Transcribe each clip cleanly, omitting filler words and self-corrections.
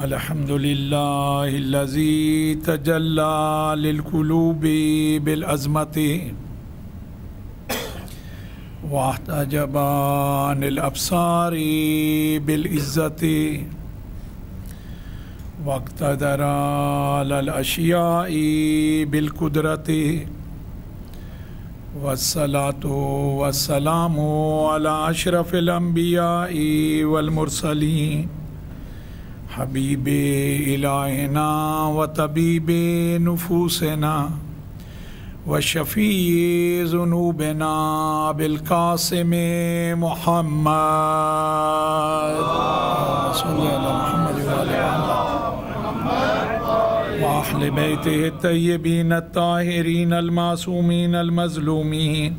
الحمد لله الذي تجلى للقلوب بالعظمة واحتجب عن الأبصار بالعزة واقتدر على الأشياء بالقدرة والصلاة والسلام على أشرف الأنبياء والمرسلين حبیب الہنا و طبیب نفوسنا و شفیع ذنوبنا بالقاسم محمد صلی اللہ محمد و اہل بیتہ الطیبین الطاہرین المعصومین المظلومین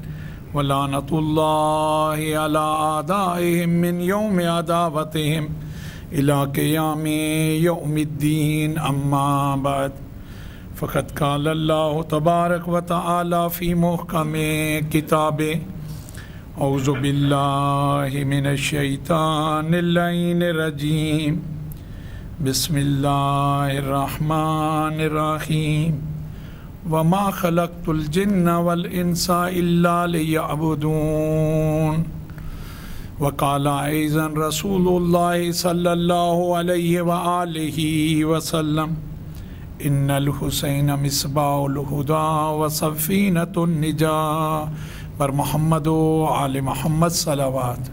ولعنۃ اللہ علی اعدائہم من یوم عداوتہم إلى قيام يوم الدين أما بعد فقد قال الله تبارك وتعالى في محكم كتابه أعوذ بالله من الشيطان اللعين الرجيم بسم الله الرحمن الرحيم وما خلقت الجن والإنس إلا ليعبدون وقال أيضا رسول الله صلى الله عليه وآله وسلم إن الحسين مصباح الهدى وسفينة النجاة بر محمد و آل محمد صلوات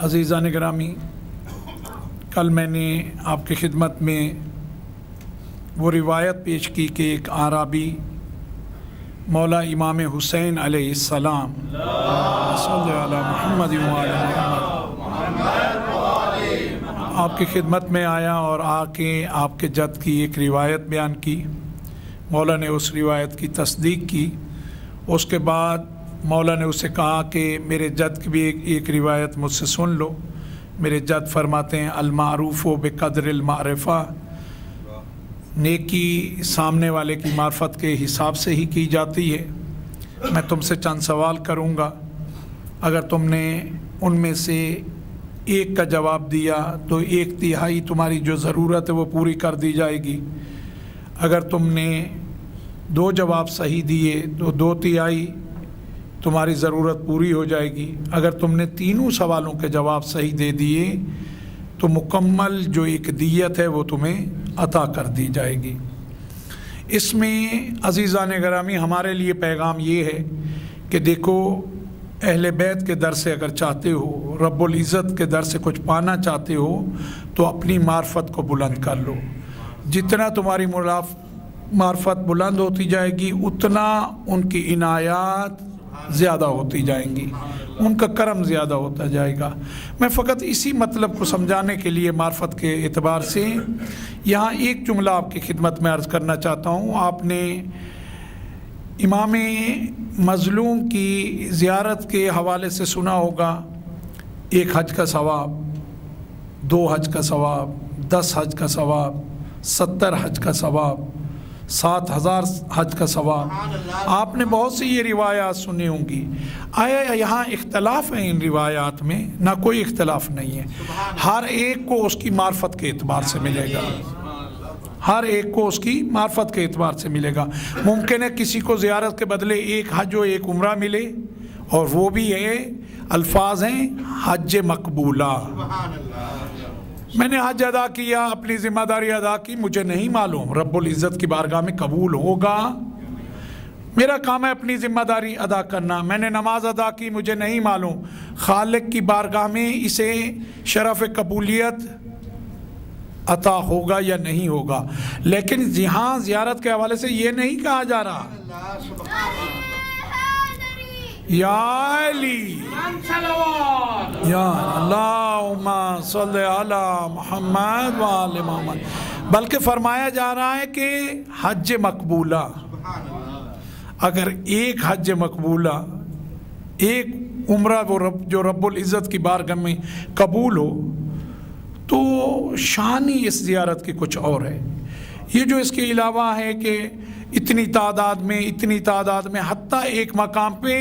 عزیزان گرامی، کل میں نے آپ کی خدمت میں وہ روایت پیش کی کہ ایک اعرابی مولا امام حسین علیہ السلام صلی اللہ محمد و آل محمد آپ کی خدمت میں آیا اور آ کے آپ کے جد کی ایک روایت بیان کی۔ مولا نے اس روایت کی تصدیق کی۔ اس کے بعد مولا نے اسے کہا کہ میرے جد کی بھی ایک روایت مجھ سے سن لو۔ میرے جد فرماتے ہیں المعروف بقدر المعرفہ، نیکی سامنے والے کی معرفت کے حساب سے ہی کی جاتی ہے۔ میں تم سے چند سوال کروں گا، اگر تم نے ان میں سے ایک کا جواب دیا تو 1/3 تمہاری جو ضرورت ہے وہ پوری کر دی جائے گی۔ اگر تم نے 2 جواب صحیح دیے تو 2/3 تمہاری ضرورت پوری ہو جائے گی۔ اگر تم نے 3 سوالوں کے جواب صحیح دے دیے تو مکمل جو ایک دیت ہے وہ تمہیں عطا کر دی جائے گی۔ اس میں عزیزان گرامی ہمارے لیے پیغام یہ ہے کہ دیکھو، اہل بیت کے در سے اگر چاہتے ہو، رب العزت کے در سے کچھ پانا چاہتے ہو تو اپنی معرفت کو بلند کر لو۔ جتنا تمہاری معرفت بلند ہوتی جائے گی اتنا ان کی عنایات زیادہ ہوتی جائیں گی، ان کا کرم زیادہ ہوتا جائے گا۔ میں فقط اسی مطلب کو سمجھانے کے لیے معرفت کے اعتبار سے یہاں ایک جملہ آپ کی خدمت میں عرض کرنا چاہتا ہوں۔ آپ نے امام مظلوم کی زیارت کے حوالے سے سنا ہوگا، 1 حج کا ثواب، 2 حج کا ثواب، 10 حج کا ثواب، 70 حج کا ثواب، 7000 حج کا ثواب۔ آپ نے بہت سی یہ روایات سنی ہوں گی۔ آیا یہاں اختلاف ہے ان روایات میں؟ نہ، کوئی اختلاف نہیں ہے۔ ہر ایک کو اس کی معرفت کے اعتبار سے ملے گا، ہر ایک کو اس کی معرفت کے اعتبار سے ملے گا۔ ممکن ہے کسی کو زیارت کے بدلے 1 حج و 1 عمرہ ملے، اور وہ بھی ہے، الفاظ ہیں حج مقبولہ۔ میں نے حج ادا کیا، اپنی ذمہ داری ادا کی، مجھے نہیں معلوم رب العزت کی بارگاہ میں قبول ہوگا۔ میرا کام ہے اپنی ذمہ داری ادا کرنا۔ میں نے نماز ادا کی، مجھے نہیں معلوم خالق کی بارگاہ میں اسے شرف قبولیت عطا ہوگا یا نہیں ہوگا۔ لیکن یہاں زیارت کے حوالے سے یہ نہیں کہا جا رہا یا علی یا اللہم صلی علی محمد و آل محمد، بلکہ فرمایا جا رہا ہے کہ حج مقبولہ۔ اگر 1 حج مقبولہ، 1 عمرہ وہ جو رب العزت کی بارگاہ میں قبول ہو، تو شان ہی اس زیارت کی کچھ اور ہے۔ یہ جو اس کے علاوہ ہے کہ اتنی تعداد میں حتیٰ ایک مقام پہ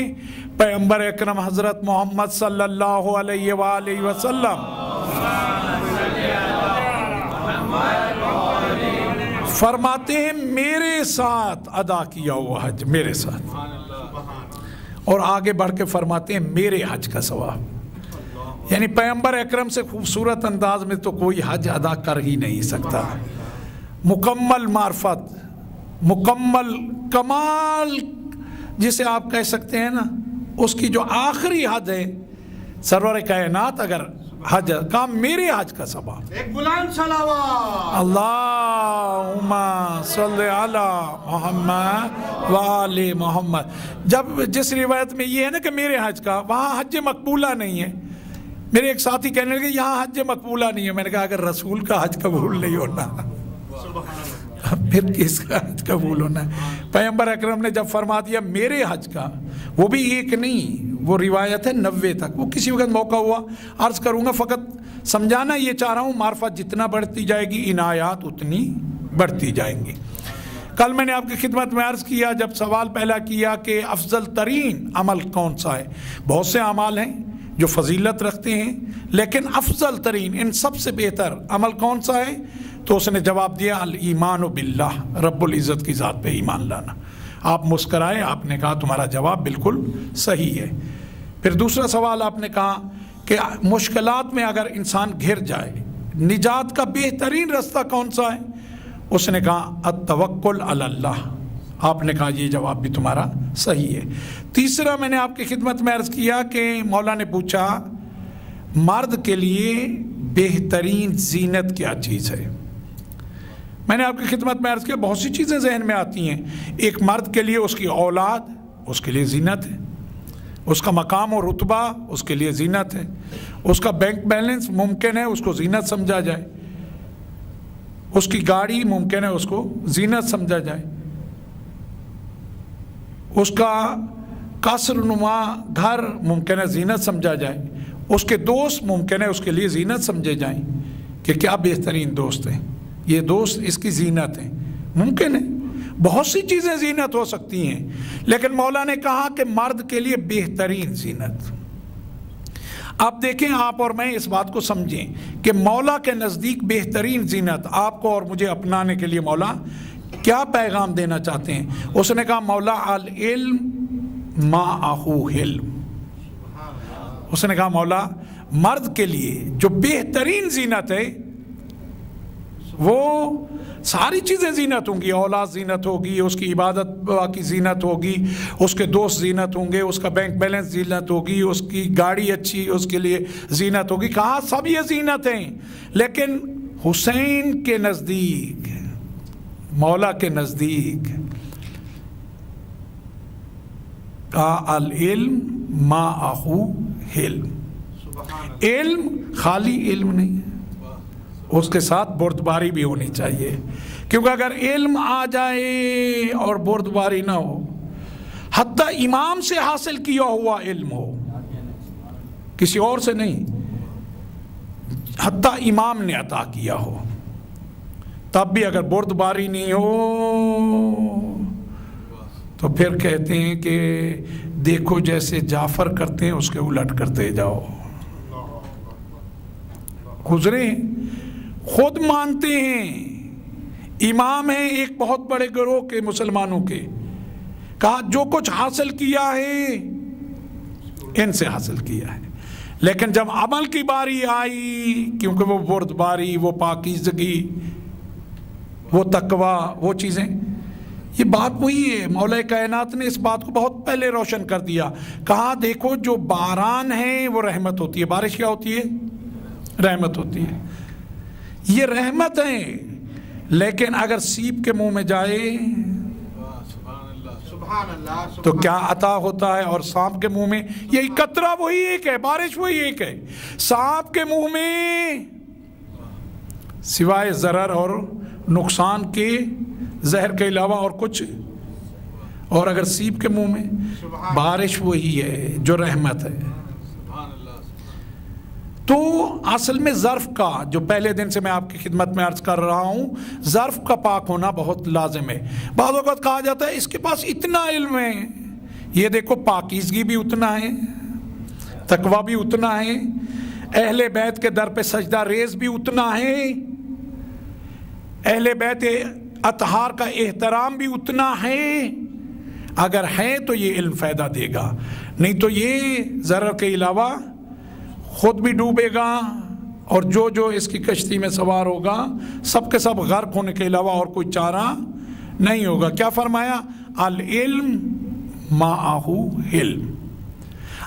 پیغمبر اکرم حضرت محمد صلی اللہ علیہ وآلہ وسلم فرماتے ہیں میرے ساتھ ادا کیا ہوا حج، میرے ساتھ، اور آگے بڑھ کے فرماتے ہیں میرے حج کا ثواب۔ یعنی پیغمبر اکرم سے خوبصورت انداز میں تو کوئی حج ادا کر ہی نہیں سکتا۔ مکمل معرفت، مکمل کمال جسے آپ کہہ سکتے ہیں نا، اس کی جو آخری حد ہے، سرور کائنات اگر حج کا میرے حج کا ثواب، ایک بلند صلوات اللہم صلی علی محمد وآل محمد۔ جب جس روایت میں یہ ہے نا کہ میرے حج کا، وہاں حج مقبولہ نہیں ہے۔ میرے ایک ساتھی کہنے لگے یہاں حج مقبولہ نہیں ہے۔ میں نے کہا اگر رسول کا حج قبول نہیں ہونا پھر کس کا حج قبول ہونا ہے؟ پیغمبر اکرم نے جب فرما دیا میرے حج کا، وہ بھی ایک نہیں، وہ روایت ہے 90 تک۔ وہ کسی وقت موقع ہوا عرض کروں گا، فقط سمجھانا یہ چاہ رہا ہوں، معرفت جتنا بڑھتی جائے گی عنایات اتنی بڑھتی جائیں گی۔ کل میں نے آپ کی خدمت میں عرض کیا، جب سوال پہلا کیا کہ افضل ترین عمل کون سا ہے، بہت سے اعمال ہیں جو فضیلت رکھتے ہیں، لیکن افضل ترین، ان سب سے بہتر عمل کون سا ہے؟ تو اس نے جواب دیا الایمان باللہ، رب العزت کی ذات پہ ایمان لانا۔ آپ مسکرائے، آپ نے کہا تمہارا جواب بالکل صحیح ہے۔ پھر دوسرا سوال آپ نے کہا کہ مشکلات میں اگر انسان گھر جائے، نجات کا بہترین رستہ کون سا ہے؟ اس نے کہا التوکل علی اللہ۔ آپ نے کہا یہ جواب بھی تمہارا صحیح ہے۔ تیسرا میں نے آپ کی خدمت میں عرض کیا کہ مولا نے پوچھا مرد کے لیے بہترین زینت کیا چیز ہے؟ میں نے آپ کی خدمت میں عرض کیا بہت سی چیزیں ذہن میں آتی ہیں۔ ایک مرد کے لیے اس کی اولاد، اس کے لیے زینت ہے، اس کا مقام و رتبہ اس کے لیے زینت ہے، اس کا بینک بیلنس ممکن ہے اس کو زینت سمجھا جائے، اس کی گاڑی ممکن ہے اس کو زینت سمجھا جائے، اس کا قصر نما گھر ممکن ہے زینت سمجھا جائے، اس کے دوست ممکن ہے اس کے لیے زینت سمجھے جائیں کہ کیا بہترین دوست ہیں، یہ دوست اس کی زینت ہے۔ ممکن ہے بہت سی چیزیں زینت ہو سکتی ہیں، لیکن مولا نے کہا کہ مرد کے لیے بہترین زینت۔ آپ دیکھیں، آپ اور میں اس بات کو سمجھیں کہ مولا کے نزدیک بہترین زینت آپ کو اور مجھے اپنانے کے لیے مولا کیا پیغام دینا چاہتے ہیں؟ اس نے کہا مولا العلم معہ حلم۔ اس نے کہا مولا مرد کے لیے جو بہترین زینت ہے، وہ ساری چیزیں زینت ہوں گی، اولاد زینت ہوگی، اس کی عبادت کی زینت ہوگی، اس کے دوست زینت ہوں گے، اس کا بینک بیلنس زینت ہوگی، اس کی گاڑی اچھی اس کے لیے زینت ہوگی۔ کہا سب یہ زینت ہیں، لیکن حسین کے نزدیک، مولا کے نزدیک کہا العلم معہ حلم۔ علم خالی علم نہیں ہے، اس کے ساتھ بردباری بھی ہونی چاہیے، کیونکہ اگر علم آ جائے اور بردباری نہ ہو، حتیٰ امام سے حاصل کیا ہوا علم ہو، کسی اور سے نہیں، حتیٰ امام نے عطا کیا ہو، تب بھی اگر بردباری نہیں ہو تو پھر کہتے ہیں کہ دیکھو جیسے جعفر کرتے ہیں اس کے الٹ کرتے جاؤ۔ گزرے خود مانتے ہیں، امام ہیں ایک بہت بڑے گروہ کے مسلمانوں کے، کہا جو کچھ حاصل کیا ہے ان سے حاصل کیا ہے، لیکن جب عمل کی باری آئی، کیونکہ وہ بردباری، وہ پاکیزگی، وہ تقوی، وہ چیزیں، یہ بات وہی ہے۔ مولا کائنات نے اس بات کو بہت پہلے روشن کر دیا، کہا دیکھو جو باران ہے وہ رحمت ہوتی ہے، بارش کیا ہوتی ہے؟ رحمت ہوتی ہے، یہ رحمت ہے، لیکن اگر سیب کے منہ میں جائے تو کیا عطا ہوتا ہے؟ اور سانپ کے منہ میں یہی قطرہ وہی ایک ہے، بارش وہی ایک ہے، سانپ کے منہ میں سوائے ضرر اور نقصان کے، زہر کے علاوہ اور کچھ، اور اگر سیب کے منہ میں، بارش وہی ہے جو رحمت ہے۔ تو اصل میں ظرف کا، جو پہلے دن سے میں آپ کی خدمت میں عرض کر رہا ہوں، ظرف کا پاک ہونا بہت لازم ہے۔ بعض اوقات کہا جاتا ہے اس کے پاس اتنا علم ہے، یہ دیکھو پاکیزگی بھی اتنا ہے، تقویٰ بھی اتنا ہے، اہل بیت کے در پہ سجدہ ریز بھی اتنا ہے، اہل بیت اطہار کا احترام بھی اتنا ہے۔ اگر ہے تو یہ علم فائدہ دے گا، نہیں تو یہ ضرر کے علاوہ خود بھی ڈوبے گا، اور جو اس کی کشتی میں سوار ہوگا سب کے سب غرق ہونے کے علاوہ اور کوئی چارہ نہیں ہوگا۔ کیا فرمایا؟ العلم معہ علم۔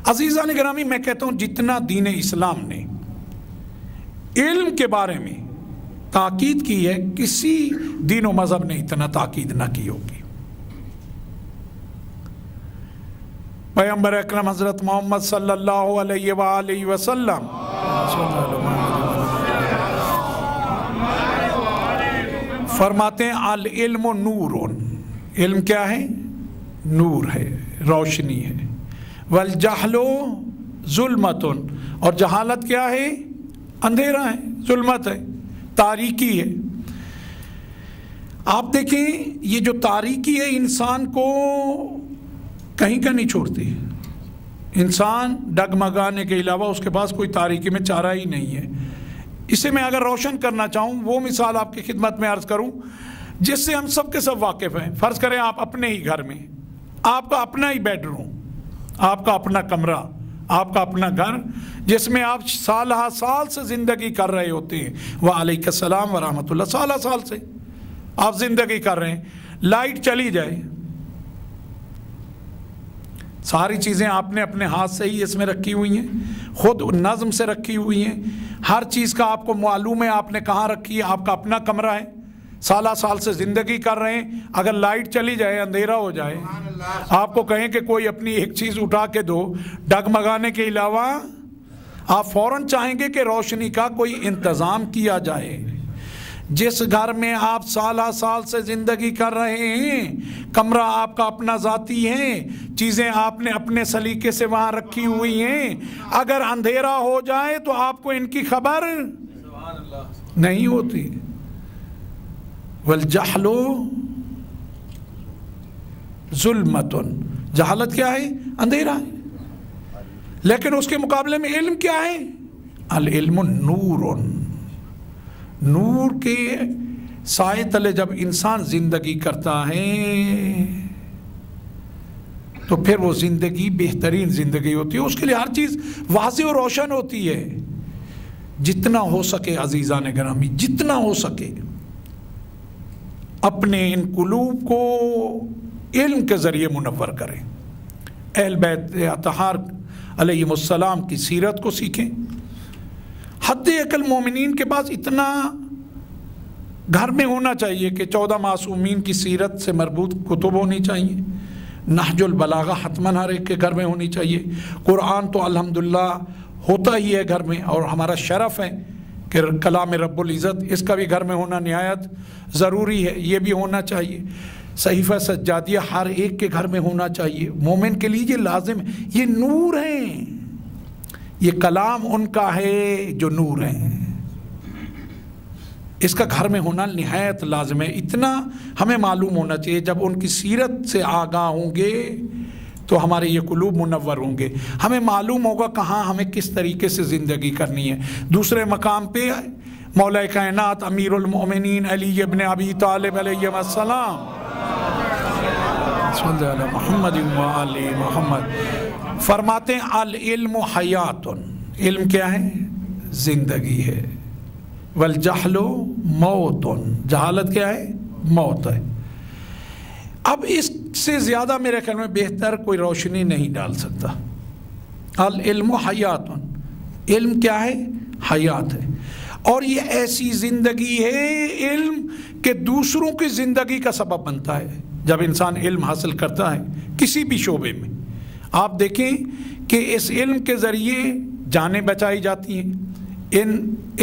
عزیزان گرامی، میں کہتا ہوں جتنا دین اسلام نے علم کے بارے میں تاکید کی ہے، کسی دین و مذہب نے اتنا تاکید نہ کی ہوگی۔ پیغمبر اکرم حضرت محمد صلی اللہ علیہ وآلہ وسلم فرماتے ہیں العلم نور، علم کیا ہے؟ نور ہے، روشنی ہے۔ والجہل ظلمت، اور جہالت کیا ہے؟ اندھیرا ہے، ظلمت ہے، تاریکی ہے۔ آپ دیکھیں یہ جو تاریکی ہے انسان کو کہیں کا نہیں چھوڑتی، انسان ڈگمگانے کے علاوہ اس کے پاس کوئی تاریکی میں چارہ ہی نہیں ہے۔ اسے میں اگر روشن کرنا چاہوں، وہ مثال آپ کی خدمت میں عرض کروں جس سے ہم سب کے سب واقف ہیں۔ فرض کریں آپ اپنے ہی گھر میں، آپ کا اپنا ہی بیڈ روم، آپ کا اپنا کمرہ، آپ کا اپنا گھر، جس میں آپ سالہ سال سے زندگی کر رہے ہوتے ہیں۔ وعلیکم السلام ورحمۃ اللہ۔ سالہ سال سے آپ زندگی کر رہے ہیں، لائٹ چلی جائے، ساری چیزیں آپ نے اپنے ہاتھ سے ہی اس میں رکھی ہوئی ہیں، خود نظم سے رکھی ہوئی ہیں، ہر چیز کا آپ کو معلوم ہے آپ نے کہاں رکھی ہے، آپ کا اپنا کمرہ ہے، سالہ سال سے زندگی کر رہے ہیں۔ اگر لائٹ چلی جائے، اندھیرا ہو جائے، آپ کو کہیں کہ کوئی اپنی ایک چیز اٹھا کے دو، ڈگمگانے کے علاوہ آپ فوراً چاہیں گے کہ روشنی کا کوئی انتظام کیا جائے۔ جس گھر میں آپ سالہ سال سے زندگی کر رہے ہیں، کمرہ آپ کا اپنا ذاتی ہے، چیزیں آپ نے اپنے سلیقے سے وہاں رکھی ہوئی ہیں، اگر اندھیرا ہو جائے تو آپ کو ان کی خبر نہیں ہوتی۔ والجہل ظلمت، جہالت کیا ہے؟ اندھیرا ہے، لیکن اس کے مقابلے میں علم کیا ہے؟ العلم نور، نور کے سائے تلے جب انسان زندگی کرتا ہے تو پھر وہ زندگی بہترین زندگی ہوتی ہے، اس کے لیے ہر چیز واضح اور روشن ہوتی ہے۔ جتنا ہو سکے عزیزان گرامی، جتنا ہو سکے اپنے ان قلوب کو علم کے ذریعے منور کریں، اہل بیت اطہار علیہم السلام کی سیرت کو سیکھیں۔ حد عقل مومنین کے پاس اتنا گھر میں ہونا چاہیے کہ 14 معصومین کی سیرت سے مربوط کتب ہونی چاہیے، نہج البلاغہ حتماً ہر ایک کے گھر میں ہونی چاہیے، قرآن تو الحمدللہ ہوتا ہی ہے گھر میں، اور ہمارا شرف ہے کہ کلام رب العزت اس کا بھی گھر میں ہونا نہایت ضروری ہے، یہ بھی ہونا چاہیے۔ صحیفہ سجادیہ ہر ایک کے گھر میں ہونا چاہیے، مومن کے لیے یہ لازم ہے، یہ نور ہیں، یہ کلام ان کا ہے جو نور ہیں، اس کا گھر میں ہونا نہایت لازم ہے۔ اتنا ہمیں معلوم ہونا چاہیے، جب ان کی سیرت سے آگاہ ہوں گے تو ہمارے یہ قلوب منور ہوں گے، ہمیں معلوم ہوگا کہاں ہمیں کس طریقے سے زندگی کرنی ہے۔ دوسرے مقام پہ مولا کائنات امیر المومنین علی ابن ابی طالب علیہ السلام صلی اللہ محمد وآل محمد فرماتے ہیں العلم حیات، علم کیا ہے؟ زندگی ہے، والجہل موت، جہالت کیا ہے؟ موت ہے۔ اب اس سے زیادہ میرے خیال میں بہتر کوئی روشنی نہیں ڈال سکتا۔ العلم حیات، علم کیا ہے؟ حیات ہے، اور یہ ایسی زندگی ہے علم کہ دوسروں کی زندگی کا سبب بنتا ہے۔ جب انسان علم حاصل کرتا ہے کسی بھی شعبے میں، آپ دیکھیں کہ اس علم کے ذریعے جانیں بچائی جاتی ہیں،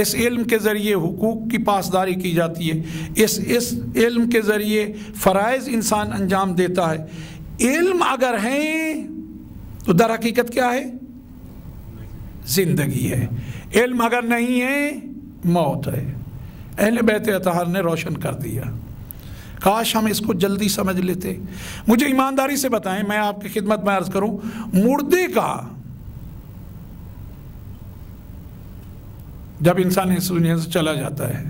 اس علم کے ذریعے حقوق کی پاسداری کی جاتی ہے، اس علم کے ذریعے فرائض انسان انجام دیتا ہے۔ علم اگر ہے تو در حقیقت کیا ہے؟ زندگی ہے۔ علم اگر نہیں ہے موت ہے۔ اہل بیت اطہار نے روشن کر دیا۔ کاش ہم اس کو جلدی سمجھ لیتے۔ مجھے ایمانداری سے بتائیں، میں آپ کی خدمت میں عرض کروں، مردے کا جب انسان اس دنیا سے چلا جاتا ہے،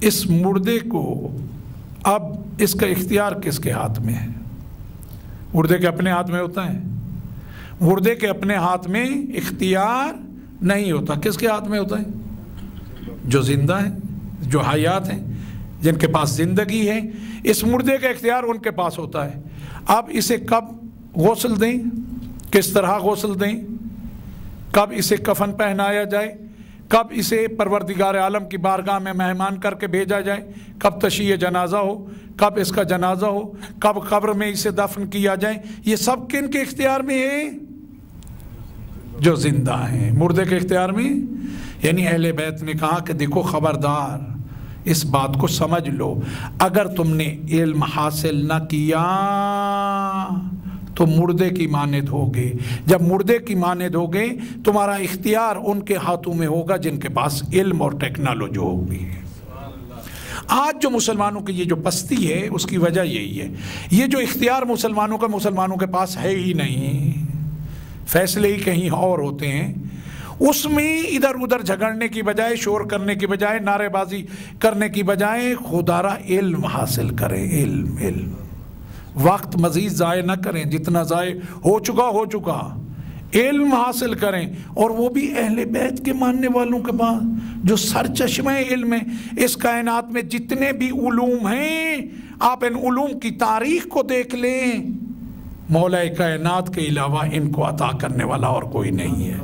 اس مردے کو اب اس کا اختیار کس کے ہاتھ میں ہے؟ مردے کے اپنے ہاتھ میں ہوتا ہے؟ مردے کے اپنے ہاتھ میں اختیار نہیں ہوتا۔ کس کے ہاتھ میں ہوتا ہے؟ جو زندہ ہیں، جو حیات ہیں، جن کے پاس زندگی ہے، اس مردے کا اختیار ان کے پاس ہوتا ہے۔ اب اسے کب غسل دیں، کس طرح غسل دیں، کب اسے کفن پہنایا جائے، کب اسے پروردگار عالم کی بارگاہ میں مہمان کر کے بھیجا جائے، کب تشییع جنازہ ہو، کب اس کا جنازہ ہو، کب قبر میں اسے دفن کیا جائے، یہ سب کن کے اختیار میں ہے؟ جو زندہ ہیں، مردے کے اختیار میں۔ یعنی اہل بیت نے کہا کہ دیکھو خبردار، اس بات کو سمجھ لو، اگر تم نے علم حاصل نہ کیا تو مردے کی مانند ہوگے۔ جب مردے کی مانند ہوگے، تمہارا اختیار ان کے ہاتھوں میں ہوگا جن کے پاس علم اور ٹیکنالوجی ہوگی۔ آج جو مسلمانوں کی یہ جو پستی ہے، اس کی وجہ یہی ہے، یہ جو اختیار مسلمانوں کے پاس ہے ہی نہیں، فیصلے ہی کہیں اور ہوتے ہیں۔ اس میں ادھر ادھر جھگڑنے کی بجائے، شور کرنے کی بجائے، نعرے بازی کرنے کی بجائے، خودارا علم حاصل کریں۔ علم وقت مزید ضائع نہ کریں، جتنا ضائع ہو چکا، علم حاصل کریں، اور وہ بھی اہل بیت کے ماننے والوں کے پاس جو سرچشمہ علم ہے۔ اس کائنات میں جتنے بھی علوم ہیں، آپ ان علوم کی تاریخ کو دیکھ لیں، مولا کائنات کے علاوہ ان کو عطا کرنے والا اور کوئی نہیں ہے۔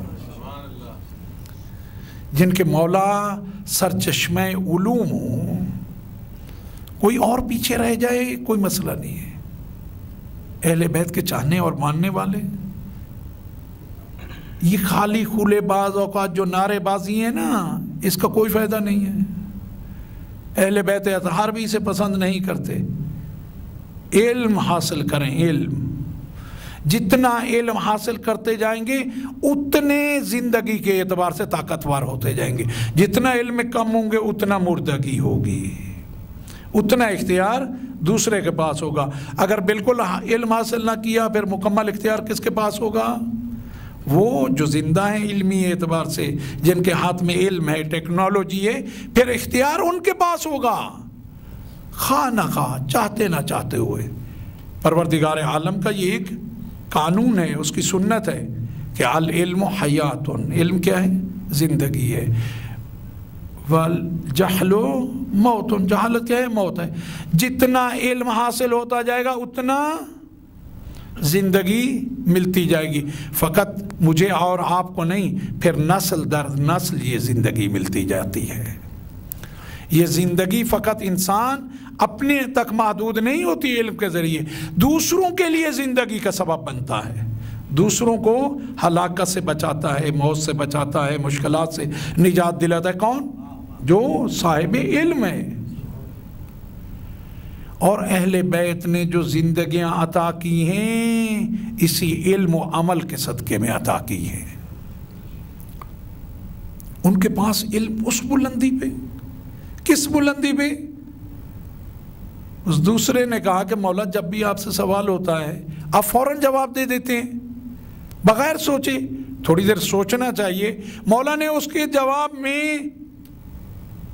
جن کے مولا سرچشمہ علوم ہوں، کوئی اور پیچھے رہ جائے کوئی مسئلہ نہیں ہے۔ اہل بیت کے چاہنے اور ماننے والے، یہ خالی کھلے بعض اوقات جو نعرے بازی ہیں نا، اس کا کوئی فائدہ نہیں ہے۔ اہل بیت اطہار بھی اسے پسند نہیں کرتے۔ علم حاصل کریں، علم جتنا علم حاصل کرتے جائیں گے اتنے زندگی کے اعتبار سے طاقتور ہوتے جائیں گے۔ جتنا علم کم ہوں گے اتنا مردگی ہوگی، اتنا اختیار دوسرے کے پاس ہوگا۔ اگر بالکل علم حاصل نہ کیا، پھر مکمل اختیار کس کے پاس ہوگا؟ وہ جو زندہ ہیں علمی اعتبار سے، جن کے ہاتھ میں علم ہے، ٹیکنالوجی ہے، پھر اختیار ان کے پاس ہوگا، خواہ نہ خواہ، چاہتے نہ چاہتے ہوئے۔ پروردگار عالم کا یہ ایک قانون ہے، اس کی سنت ہے کہ العلم حیات، علم کیا ہے؟ زندگی ہے، والجہل موت، جہالت کیا ہے؟ موت ہے۔ جتنا علم حاصل ہوتا جائے گا اتنا زندگی ملتی جائے گی، فقط مجھے اور آپ کو نہیں، پھر نسل در نسل یہ زندگی ملتی جاتی ہے۔ یہ زندگی فقط انسان اپنے تک محدود نہیں ہوتی، علم کے ذریعے دوسروں کے لیے زندگی کا سبب بنتا ہے، دوسروں کو ہلاکت سے بچاتا ہے، موت سے بچاتا ہے، مشکلات سے نجات دلاتا ہے۔ کون؟ جو صاحب علم ہے۔ اور اہل بیت نے جو زندگیاں عطا کی ہیں، اسی علم و عمل کے صدقے میں عطا کی ہیں۔ ان کے پاس علم اس بلندی پہ، کس بلندی پہ؟ اس دوسرے نے کہا کہ مولا جب بھی آپ سے سوال ہوتا ہے آپ فوراً جواب دے دیتے ہیں بغیر سوچے، تھوڑی دیر سوچنا چاہیے۔ مولا نے اس کے جواب میں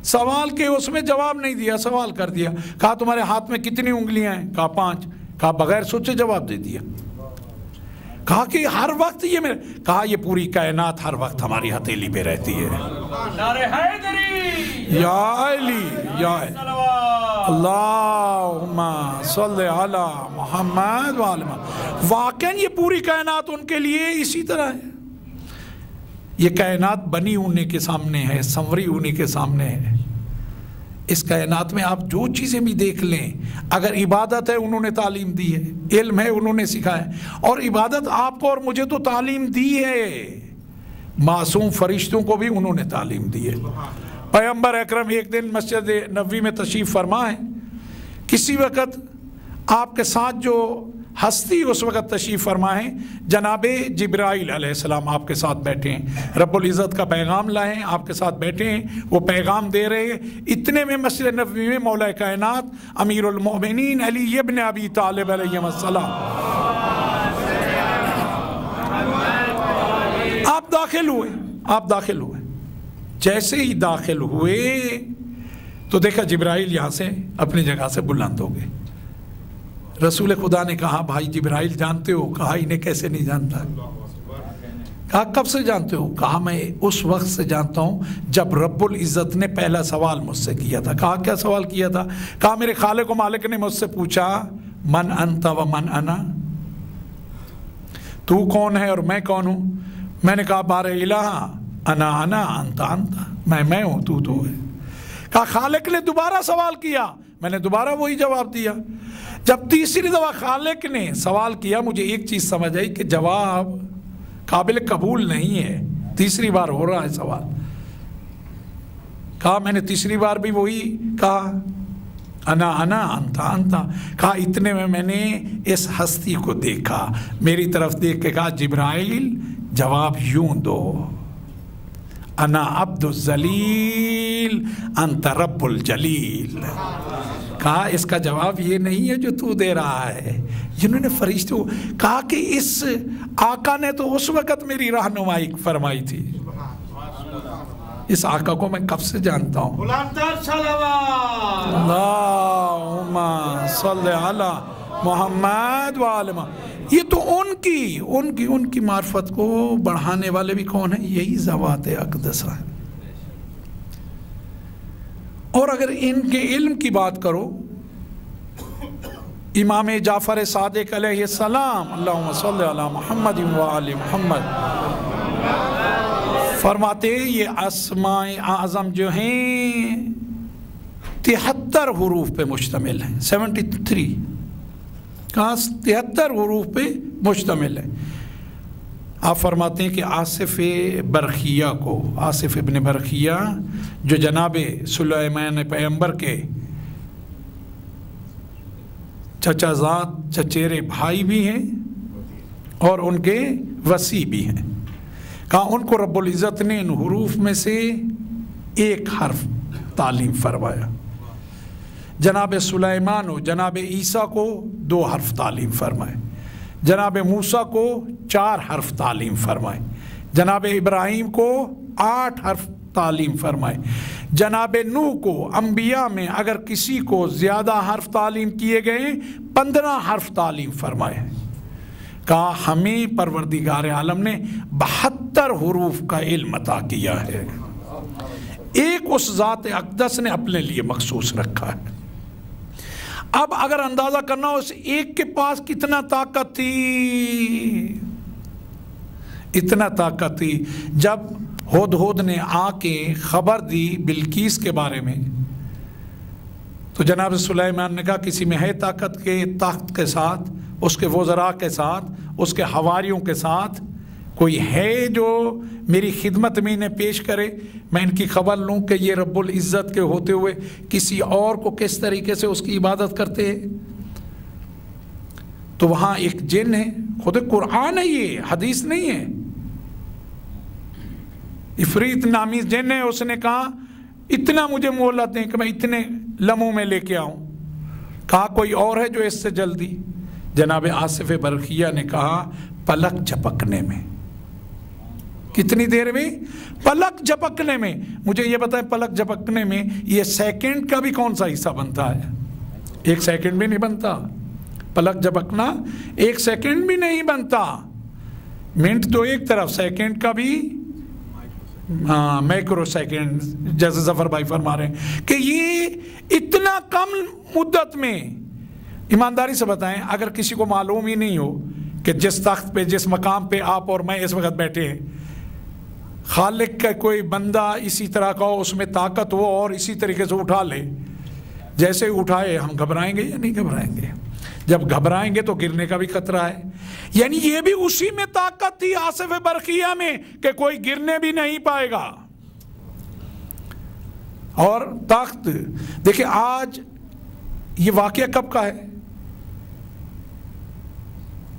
سوال کے اس میں جواب نہیں دیا، سوال کر دیا، کہا تمہارے ہاتھ میں کتنی انگلیاں ہیں؟ کہا 5۔ کہا بغیر سوچے جواب دے دیا۔ کہا کہ ہر وقت یہ میرے، کہا یہ پوری کائنات ہر وقت ہماری ہتھیلی پہ رہتی ہے۔ یا علی یا اللہم صلی علی محمد وعلی محمد۔ واقعاً یہ پوری کائنات ان کے لیے اسی طرح ہے۔ یہ کائنات بنی انہیں کے سامنے ہے، سنوری انہیں کے سامنے ہے۔ اس کائنات میں آپ جو چیزیں بھی دیکھ لیں، اگر عبادت ہے انہوں نے تعلیم دی ہے، علم ہے انہوں نے سکھایا، اور عبادت آپ کو اور مجھے تو تعلیم دی ہے، معصوم فرشتوں کو بھی انہوں نے تعلیم دی ہے۔ پیغمبر اکرم ایک دن مسجد نبوی میں تشریف فرما ہے، کسی وقت آپ کے ساتھ جو ہستی اس وقت تشریف فرما ہے، جناب جبرائیل علیہ السلام آپ کے ساتھ بیٹھے ہیں، رب العزت کا پیغام لائے ہیں، آپ کے ساتھ بیٹھے ہیں، وہ پیغام دے رہے ہیں۔ اتنے میں مسجد نبوی میں مولا کائنات امیر المومنین علی ابن ابی طالب علیہ السلام آپ داخل ہوئے۔ جیسے ہی داخل ہوئے تو دیکھا جبرائیل یہاں سے اپنی جگہ سے بلند ہو گئے۔ رسول خدا نے کہا بھائی جبرائیل جانتے ہو؟ کہا انہیں کیسے نہیں جانتا؟ کہا کب سے جانتے ہو؟ کہا میں اس وقت سے جانتا ہوں جب رب العزت نے پہلا سوال مجھ سے کیا تھا۔ کہا کیا سوال کیا تھا؟ کہا میرے خالق و مالک نے مجھ سے پوچھا من انت و من انا، تو کون ہے اور میں کون ہوں؟ میں نے کہا بار الہ انا انت میں ہوں تو ہے۔ کہا خالق نے دوبارہ سوال کیا، میں نے دوبارہ وہی جواب دیا۔ جب تیسری دفعہ خالق نے سوال کیا مجھے ایک چیز سمجھ آئی کہ جواب قابل قبول نہیں ہے، تیسری بار ہو رہا ہے سوال۔ کہا میں نے تیسری بار بھی وہی کہا انا انت۔ کہا اتنے میں نے اس ہستی کو دیکھا، میری طرف دیکھ کے کہا جبرائیل جواب یوں دو، انا عبد الذلیل انت رب الجلیل۔ کہا اس کا جواب یہ نہیں ہے جو تو دے رہا ہے۔ جنہوں نے فرشتوں کہا کہ اس آقا نے تو اس وقت میری رہنمائی فرمائی تھی، اس آقا کو میں کب سے جانتا ہوں۔ بلندتر صلوات اللہم صلی علی محمد وآل محمد۔ یہ تو ان کی معرفت کو بڑھانے والے بھی کون ہیں؟ یہی ذوات اقدسہ ہیں۔ اور اگر ان کے علم کی بات کرو، امام جعفر صادق علیہ السلام اللہم صلی علی محمد وآل محمد فرماتے ہیں یہ اسماء اعظم جو ہیں 73 حروف پہ مشتمل ہیں، 73 کہاں 73 حروف پہ مشتمل ہے۔ آپ فرماتے ہیں کہ آصف ابن برخیہ جو جناب سلیمان پیغمبر کے چچا زاد چچیرے بھائی بھی ہیں اور ان کے وصی بھی ہیں، کہا ان کو رب العزت نے ان حروف میں سے ایک حرف تعلیم فرمایا۔ جناب سلیمان و جناب عیسیٰ کو 2 حرف تعلیم فرمائے، جناب موسیٰ کو 4 حرف تعلیم فرمائے، جناب ابراہیم کو 8 حرف تعلیم فرمائے، جناب نوح کو انبیاء میں اگر کسی کو زیادہ حرف تعلیم کیے گئے 15 حرف تعلیم فرمائے۔ کہا ہمیں پروردگار عالم نے 72 حروف کا علم عطا کیا ہے، ایک اس ذات اقدس نے اپنے لیے مخصوص رکھا ہے۔ اب اگر اندازہ کرنا ہو اس ایک کے پاس کتنا طاقت تھی، اتنا طاقت تھی جب ہدہد نے آ کے خبر دی بلقیس کے بارے میں تو جناب سلیمان نے کہا کسی میں ہے طاقت کے تخت کے ساتھ، اس کے وزراء کے ساتھ، اس کے حواریوں کے ساتھ کوئی ہے جو میری خدمت میں انہیں پیش کرے، میں ان کی خبر لوں کہ یہ رب العزت کے ہوتے ہوئے کسی اور کو کس طریقے سے اس کی عبادت کرتے ہیں۔ تو وہاں ایک جن ہے، خود قرآن ہے، یہ حدیث نہیں ہے، عفریت نامی جن ہے، اس نے کہا اتنا مجھے مہلت دیں کہ میں اتنے لمحوں میں لے کے آؤں۔ کہا کوئی اور ہے جو اس سے جلدی؟ جناب آصف برخیہ نے کہا پلک جھپکنے میں۔ کتنی دیر میں؟ پلک جھپکنے میں۔ مجھے یہ بتائیں پلک جھپکنے میں یہ سیکنڈ کا بھی کون سا حصہ بنتا ہے؟ 1 سیکنڈ بھی نہیں بنتا، پلک جھپکنا 1 سیکنڈ بھی نہیں بنتا۔ منٹ تو ایک طرف، سیکنڈ کا بھی مائکرو سیکنڈ، جیسے ظفر بھائی فرما رہے ہیں کہ یہ اتنا کم مدت میں۔ ایمانداری سے بتائیں اگر کسی کو معلوم ہی نہیں ہو کہ جس تخت پہ جس مقام پہ آپ اور میں اس وقت بیٹھے ہیں خالق کا کوئی بندہ اسی طرح کا ہو، اس میں طاقت ہو اور اسی طریقے سے اٹھا لے، جیسے اٹھائے ہم گھبرائیں گے یا نہیں گھبرائیں گے؟ جب گھبرائیں گے تو گرنے کا بھی خطرہ ہے۔ یعنی یہ بھی اسی میں طاقت تھی آصف برخیہ میں کہ کوئی گرنے بھی نہیں پائے گا۔ اور تخت دیکھیں آج یہ واقعہ کب کا ہے؟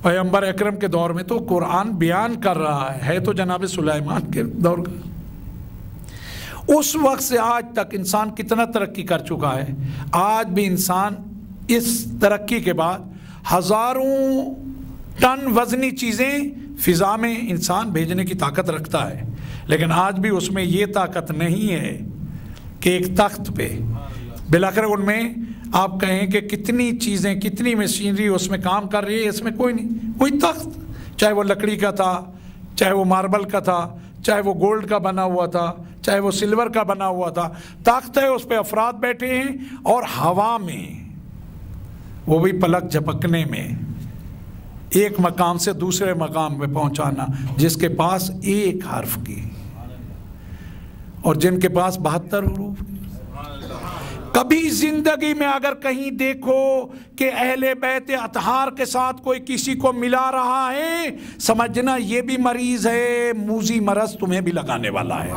پیغمبر اکرم کے دور میں تو قرآن بیان کر رہا ہے تو جناب سلیمان کے دور کا. اس وقت سے آج تک انسان کتنا ترقی کر چکا ہے. آج بھی انسان اس ترقی کے بعد ہزاروں ٹن وزنی چیزیں فضا میں انسان بھیجنے کی طاقت رکھتا ہے، لیکن آج بھی اس میں یہ طاقت نہیں ہے کہ ایک تخت پہ بلاخر ان میں آپ کہیں کہ کتنی چیزیں کتنی مشینری اس میں کام کر رہی ہے، اس میں کوئی نہیں، کوئی تخت چاہے وہ لکڑی کا تھا، چاہے وہ ماربل کا تھا، چاہے وہ گولڈ کا بنا ہوا تھا، چاہے وہ سلور کا بنا ہوا تھا، تخت ہے، اس پہ افراد بیٹھے ہیں اور ہوا میں وہ بھی پلک جھپکنے میں ایک مقام سے دوسرے مقام پہ پہنچانا، جس کے پاس ایک حرف کی اور جن کے پاس 72 حروف کی. کبھی زندگی میں اگر کہیں دیکھو کہ اہل بیت اطہار کے ساتھ کوئی کسی کو ملا رہا ہے، سمجھنا یہ بھی مریض ہے، موذی مرض تمہیں بھی لگانے والا ہے.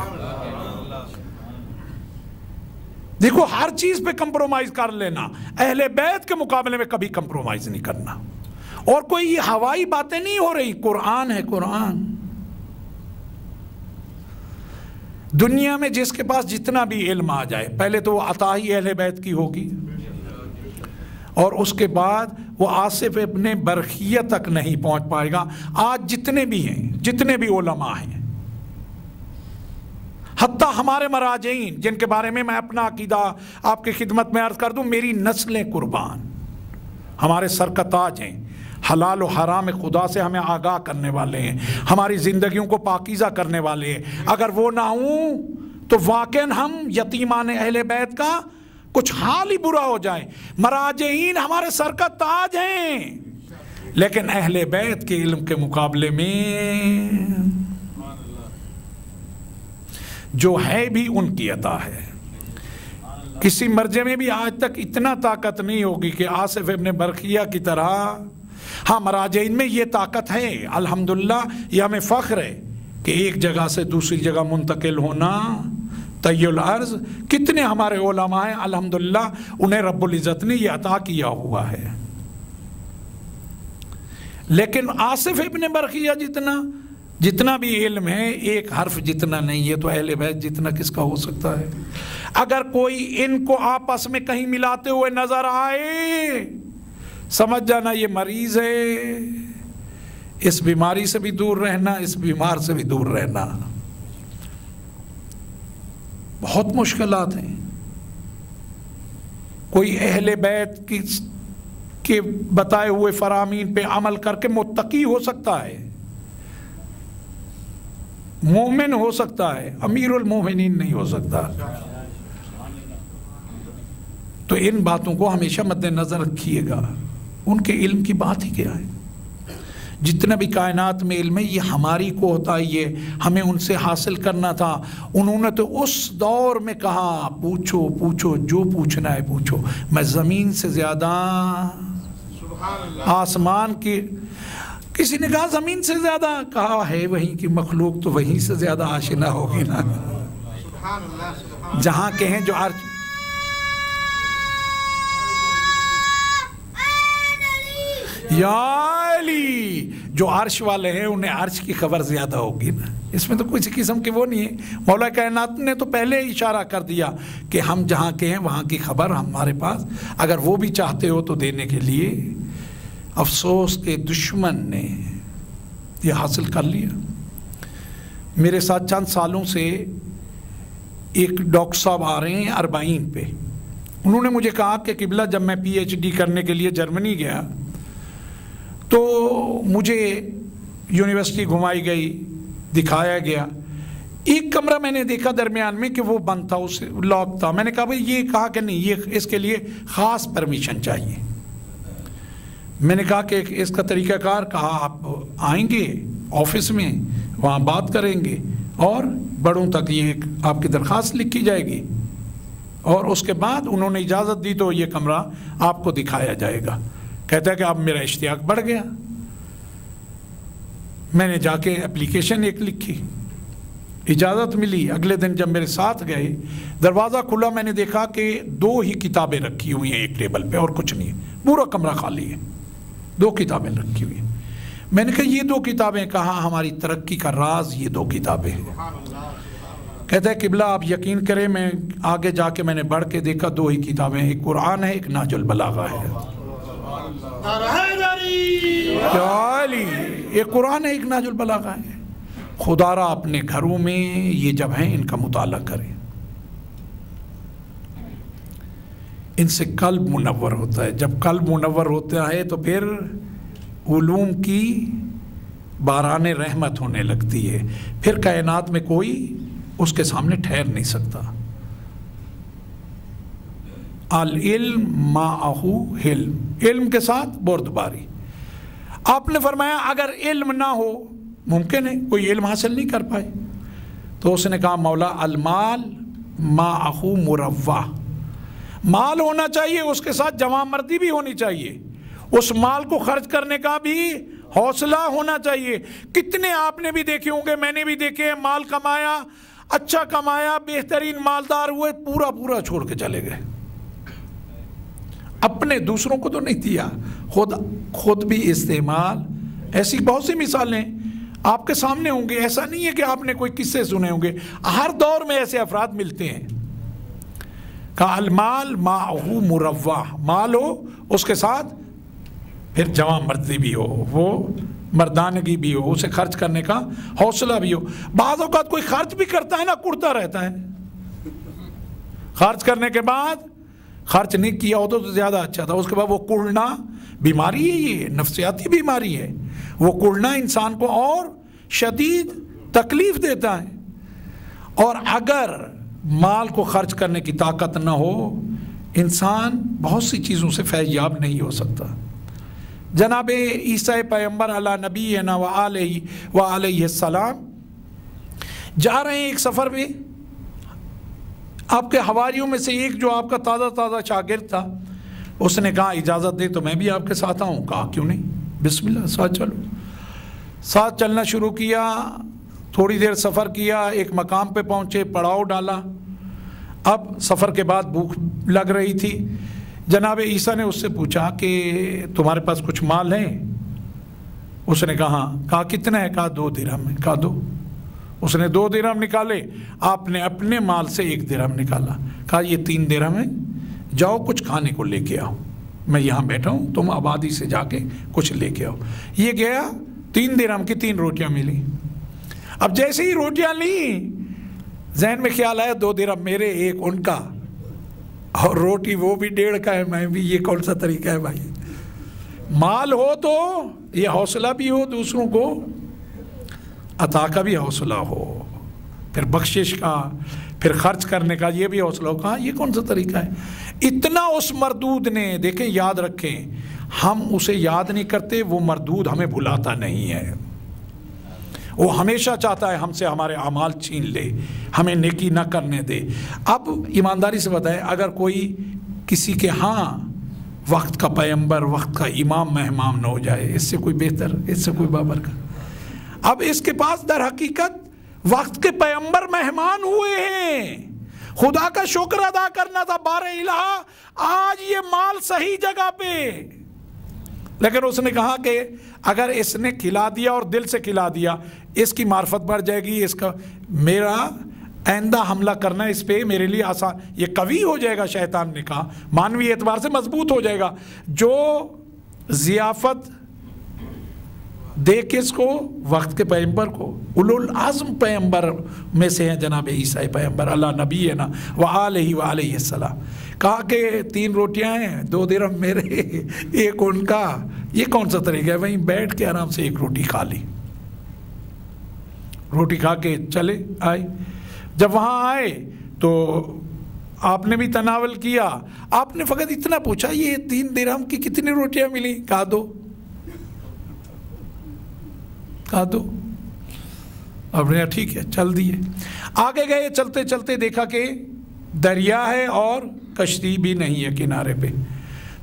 دیکھو ہر چیز پہ کمپرومائز کر لینا، اہل بیت کے مقابلے میں کبھی کمپرومائز نہیں کرنا. اور کوئی یہ ہوائی باتیں نہیں ہو رہی، قرآن ہے قرآن. دنیا میں جس کے پاس جتنا بھی علم آ جائے، پہلے تو وہ عطا ہی اہل بیت کی ہوگی، اور اس کے بعد وہ آصف ابن برخیہ تک نہیں پہنچ پائے گا. آج جتنے بھی ہیں، جتنے بھی علماء ہیں، حتیٰ ہمارے مراجعین جن کے بارے میں اپنا عقیدہ آپ کی خدمت میں عرض کر دوں، میری نسلیں قربان، ہمارے سر کا تاج ہیں، حلال و حرام خدا سے ہمیں آگاہ کرنے والے ہیں، ہماری زندگیوں کو پاکیزہ کرنے والے ہیں. اگر وہ نہ ہوں تو واقعاً ہم یتیمان اہل بیت کا کچھ حال ہی برا ہو جائے. مراجعین ہمارے سر کا تاج ہیں، لیکن اہل بیت کے علم کے مقابلے میں جو ہے بھی ان کی عطا ہے. کسی مرجع میں بھی آج تک اتنا طاقت نہیں ہوگی کہ آصف ابن برخیہ کی طرح. ہاں مراجعین میں یہ طاقت ہے، الحمدللہ، یہ ہمیں فخر ہے کہ ایک جگہ سے دوسری جگہ منتقل ہونا، طی الارض. کتنے ہمارے علماء ہیں الحمدللہ، انہیں رب العزت نے یہ عطا کیا ہوا ہے. لیکن آصف ابن برخیہ جتنا بھی علم ہے، ایک حرف جتنا نہیں ہے، تو اہل بیت جتنا کس کا ہو سکتا ہے. اگر کوئی ان کو آپس میں کہیں ملاتے ہوئے نظر آئے، سمجھ جانا یہ مریض ہے. اس بیماری سے بھی دور رہنا، اس بیمار سے بھی دور رہنا. بہت مشکلات ہیں. کوئی اہل بیت کے بتائے ہوئے فرامین پہ عمل کر کے متقی ہو سکتا ہے، مومن ہو سکتا ہے، امیر المومنین نہیں ہو سکتا. تو ان باتوں کو ہمیشہ مد نظر رکھیے گا. ان کے علم کی بات ہی کیا ہے؟ جتنا بھی کائنات میں علم ہے یہ ہماری کوتاہی ہے، ہمیں ان سے حاصل کرنا تھا. انہوں نے تو اس دور میں کہا پوچھو پوچھو جو پوچھنا ہے پوچھو. میں زمین سے زیادہ آسمان کی، کسی نے کہا زمین سے زیادہ، کہا ہے وہیں کی مخلوق تو وہیں سے زیادہ آشنا ہوگی نا. جہاں کے ہیں جو عرش، یا علی، جو عرش والے ہیں انہیں عرش کی خبر زیادہ ہوگی نا. اس میں تو کسی قسم کی وہ نہیں ہے. مولا کائنات نے تو پہلے اشارہ کر دیا کہ ہم جہاں کے ہیں وہاں کی خبر ہمارے پاس، اگر وہ بھی چاہتے ہو تو دینے کے لیے. افسوس کہ دشمن نے یہ حاصل کر لیا. میرے ساتھ چند سالوں سے ایک ڈاکٹر صاحب آ رہے ہیں 40 پہ. انہوں نے مجھے کہا کہ قبلہ جب میں پی ایچ ڈی کرنے کے لیے جرمنی گیا تو مجھے یونیورسٹی گھمائی گئی، دکھایا گیا. ایک کمرہ میں نے دیکھا درمیان میں کہ وہ بند تھا، اسے لاک تھا. میں نے کہا بھائی یہ، کہا کہ نہیں، یہ اس کے لیے خاص پرمیشن چاہیے. میں نے کہا کہ اس کا طریقہ کار، کہا آپ آئیں گے آفس میں، وہاں بات کریں گے اور بڑوں تک یہ آپ کی درخواست لکھی جائے گی، اور اس کے بعد انہوں نے اجازت دی تو یہ کمرہ آپ کو دکھایا جائے گا. کہتا ہے کہ اب میرا اشتیاق بڑھ گیا. میں نے جا کے اپلیکیشن ایک لکھی، اجازت ملی. اگلے دن جب میرے ساتھ گئے، دروازہ کھلا، میں نے دیکھا کہ 2 ہی کتابیں رکھی ہوئی ہیں ایک ٹیبل پہ اور کچھ نہیں ہے. پورا کمرہ خالی ہے، 2 کتابیں رکھی ہوئی ہیں. میں نے کہا یہ دو کتابیں کہاں؟ ہماری ترقی کا راز یہ دو کتابیں ہیں۔ کہتا ہے قبلہ آپ یقین کریں میں آگے جا کے میں نے بڑھ کے دیکھا دو ہی کتابیں، ایک قرآن ہے، ایک نہج البلاغہ ہے۔ ایک قرآن ہے، ایک نہج البلاغہ ہے۔ خدا را اپنے گھروں میں یہ جب ہیں ان کا مطالعہ کریں، ان سے قلب منور ہوتا ہے۔ جب قلب منور ہوتا ہے تو پھر علوم کی باران رحمت ہونے لگتی ہے، پھر کائنات میں کوئی اس کے سامنے ٹھہر نہیں سکتا۔ العلم معہ حلم، علم کے ساتھ بردباری۔ آپ نے فرمایا اگر علم نہ ہو، ممکن ہے کوئی علم حاصل نہیں کر پائے، تو اس نے کہا مولا المال معہ مروہ، مال ہونا چاہیے، اس کے ساتھ جوان مردی بھی ہونی چاہیے، اس مال کو خرچ کرنے کا بھی حوصلہ ہونا چاہیے۔ کتنے آپ نے بھی دیکھے ہوں گے، میں نے بھی دیکھے، مال کمایا، اچھا کمایا، بہترین مالدار ہوئے، پورا چھوڑ کے چلے گئے، اپنے دوسروں کو تو نہیں دیا، خود بھی استعمال۔ ایسی بہت سی مثالیں آپ کے سامنے ہوں گے، ایسا نہیں ہے کہ آپ نے کوئی قصے سنے ہوں گے، ہر دور میں ایسے افراد ملتے ہیں۔ کہا المال معہ مروہ، مال ہو اس کے ساتھ پھر جوان مردی بھی ہو، وہ مردانگی بھی ہو، اسے خرچ کرنے کا حوصلہ بھی ہو۔ بعض اوقات کوئی خرچ بھی کرتا ہے نا، کڑتا رہتا ہے، خرچ کرنے کے بعد خرچ نہیں کیا ہوتا تو زیادہ اچھا تھا، اس کے بعد وہ کڑنا بیماری ہے، یہ نفسیاتی بیماری ہے، وہ کڑنا انسان کو اور شدید تکلیف دیتا ہے۔ اور اگر مال کو خرچ کرنے کی طاقت نہ ہو، انسان بہت سی چیزوں سے فیض یاب نہیں ہو سکتا۔ جناب عیسیٰ پیغمبر علی نبینا وعلیہ السلام جا رہے ہیں ایک سفر پہ، آپ کے حواریوں میں سے ایک جو آپ کا تازہ شاگرد تھا، اس نے کہا اجازت دے تو میں بھی آپ کے ساتھ آؤں۔ کہا کیوں نہیں، بسم اللہ، ساتھ چلو۔ ساتھ چلنا شروع کیا، تھوڑی دیر سفر کیا، ایک مقام پہ پہنچے، پڑاؤ ڈالا۔ اب سفر کے بعد بھوک لگ رہی تھی، جناب عیسیٰ نے اس سے پوچھا کہ تمہارے پاس کچھ مال ہے؟ اس نے کہا ہاں۔ کہا کتنا ہے؟ کہا 2 درہم ہے۔ کہا دو۔ اس نے 2 درہم نکالے، آپ نے اپنے مال سے 1 درہم نکالا، کہا یہ 3 درہم ہے، جاؤ کچھ کھانے کو لے کے آؤ، میں یہاں بیٹھا ہوں، تم آبادی سے جا کے کچھ لے کے آؤ۔ یہ گیا، 3 درہم کی 3 روٹیاں ملی۔ اب جیسے ہی روٹیاں لیں، ذہن میں خیال آیا 2 درہم میرے، 1 ان کا، اور روٹی وہ بھی 1.5 کا ہے، میں بھی، یہ کون سا طریقہ ہے بھائی؟ مال ہو تو یہ حوصلہ بھی ہو، دوسروں کو عطا کا بھی حوصلہ ہو، پھر بخشش کا، پھر خرچ کرنے کا یہ بھی حوصلہ ہو۔ کہا یہ کون سا طریقہ ہے؟ اتنا اس مردود نے، دیکھیں یاد رکھیں، ہم اسے یاد نہیں کرتے، وہ مردود ہمیں بھلاتا نہیں ہے، وہ ہمیشہ چاہتا ہے ہم سے ہمارے اعمال چھین لے، ہمیں نیکی نہ کرنے دے۔ اب ایمانداری سے بتائیں، اگر کوئی کسی کے ہاں وقت کا پیغمبر، وقت کا امام مہمان نہ ہو جائے، اس سے کوئی بہتر، اس سے کوئی بابرکت۔ اب اس کے پاس در حقیقت وقت کے پیغمبر مہمان ہوئے ہیں، خدا کا شکر ادا کرنا تھا، بار الہ آج یہ مال صحیح جگہ پہ، لیکن اس نے کہا کہ اگر اس نے کھلا دیا اور دل سے کھلا دیا، اس کی معرفت بڑھ جائے گی، اس کا میرا آئندہ حملہ کرنا اس پہ میرے لیے آسان، یہ قوی ہو جائے گا، شیطان نے کہا مانوی اعتبار سے مضبوط ہو جائے گا۔ جو ضیافت دے کس کو؟ وقت کے پیغمبر کو، اولو العزم پیغمبر میں سے ہیں جناب عیسیٰ پیغمبر اللہ نبینا وآلہ السلام۔ کہا کہ 3 روٹیاں ہیں، 2 درہم میرے، 1 ان کا، یہ کون سا طریقہ ہے؟ وہیں بیٹھ کے آرام سے 1 روٹی کھا لی، روٹی کھا کے چلے آئے۔ جب وہاں آئے تو آپ نے بھی تناول کیا، آپ نے فقط اتنا پوچھا یہ 3 درہم کی کتنی روٹیاں ملی؟ کہا 2۔ کہا 2۔ آپ نے ٹھیک ہے، چل دیے، آگے گئے، چلتے چلتے دیکھا کہ دریا ہے اور کشتی بھی نہیں ہے کنارے پہ،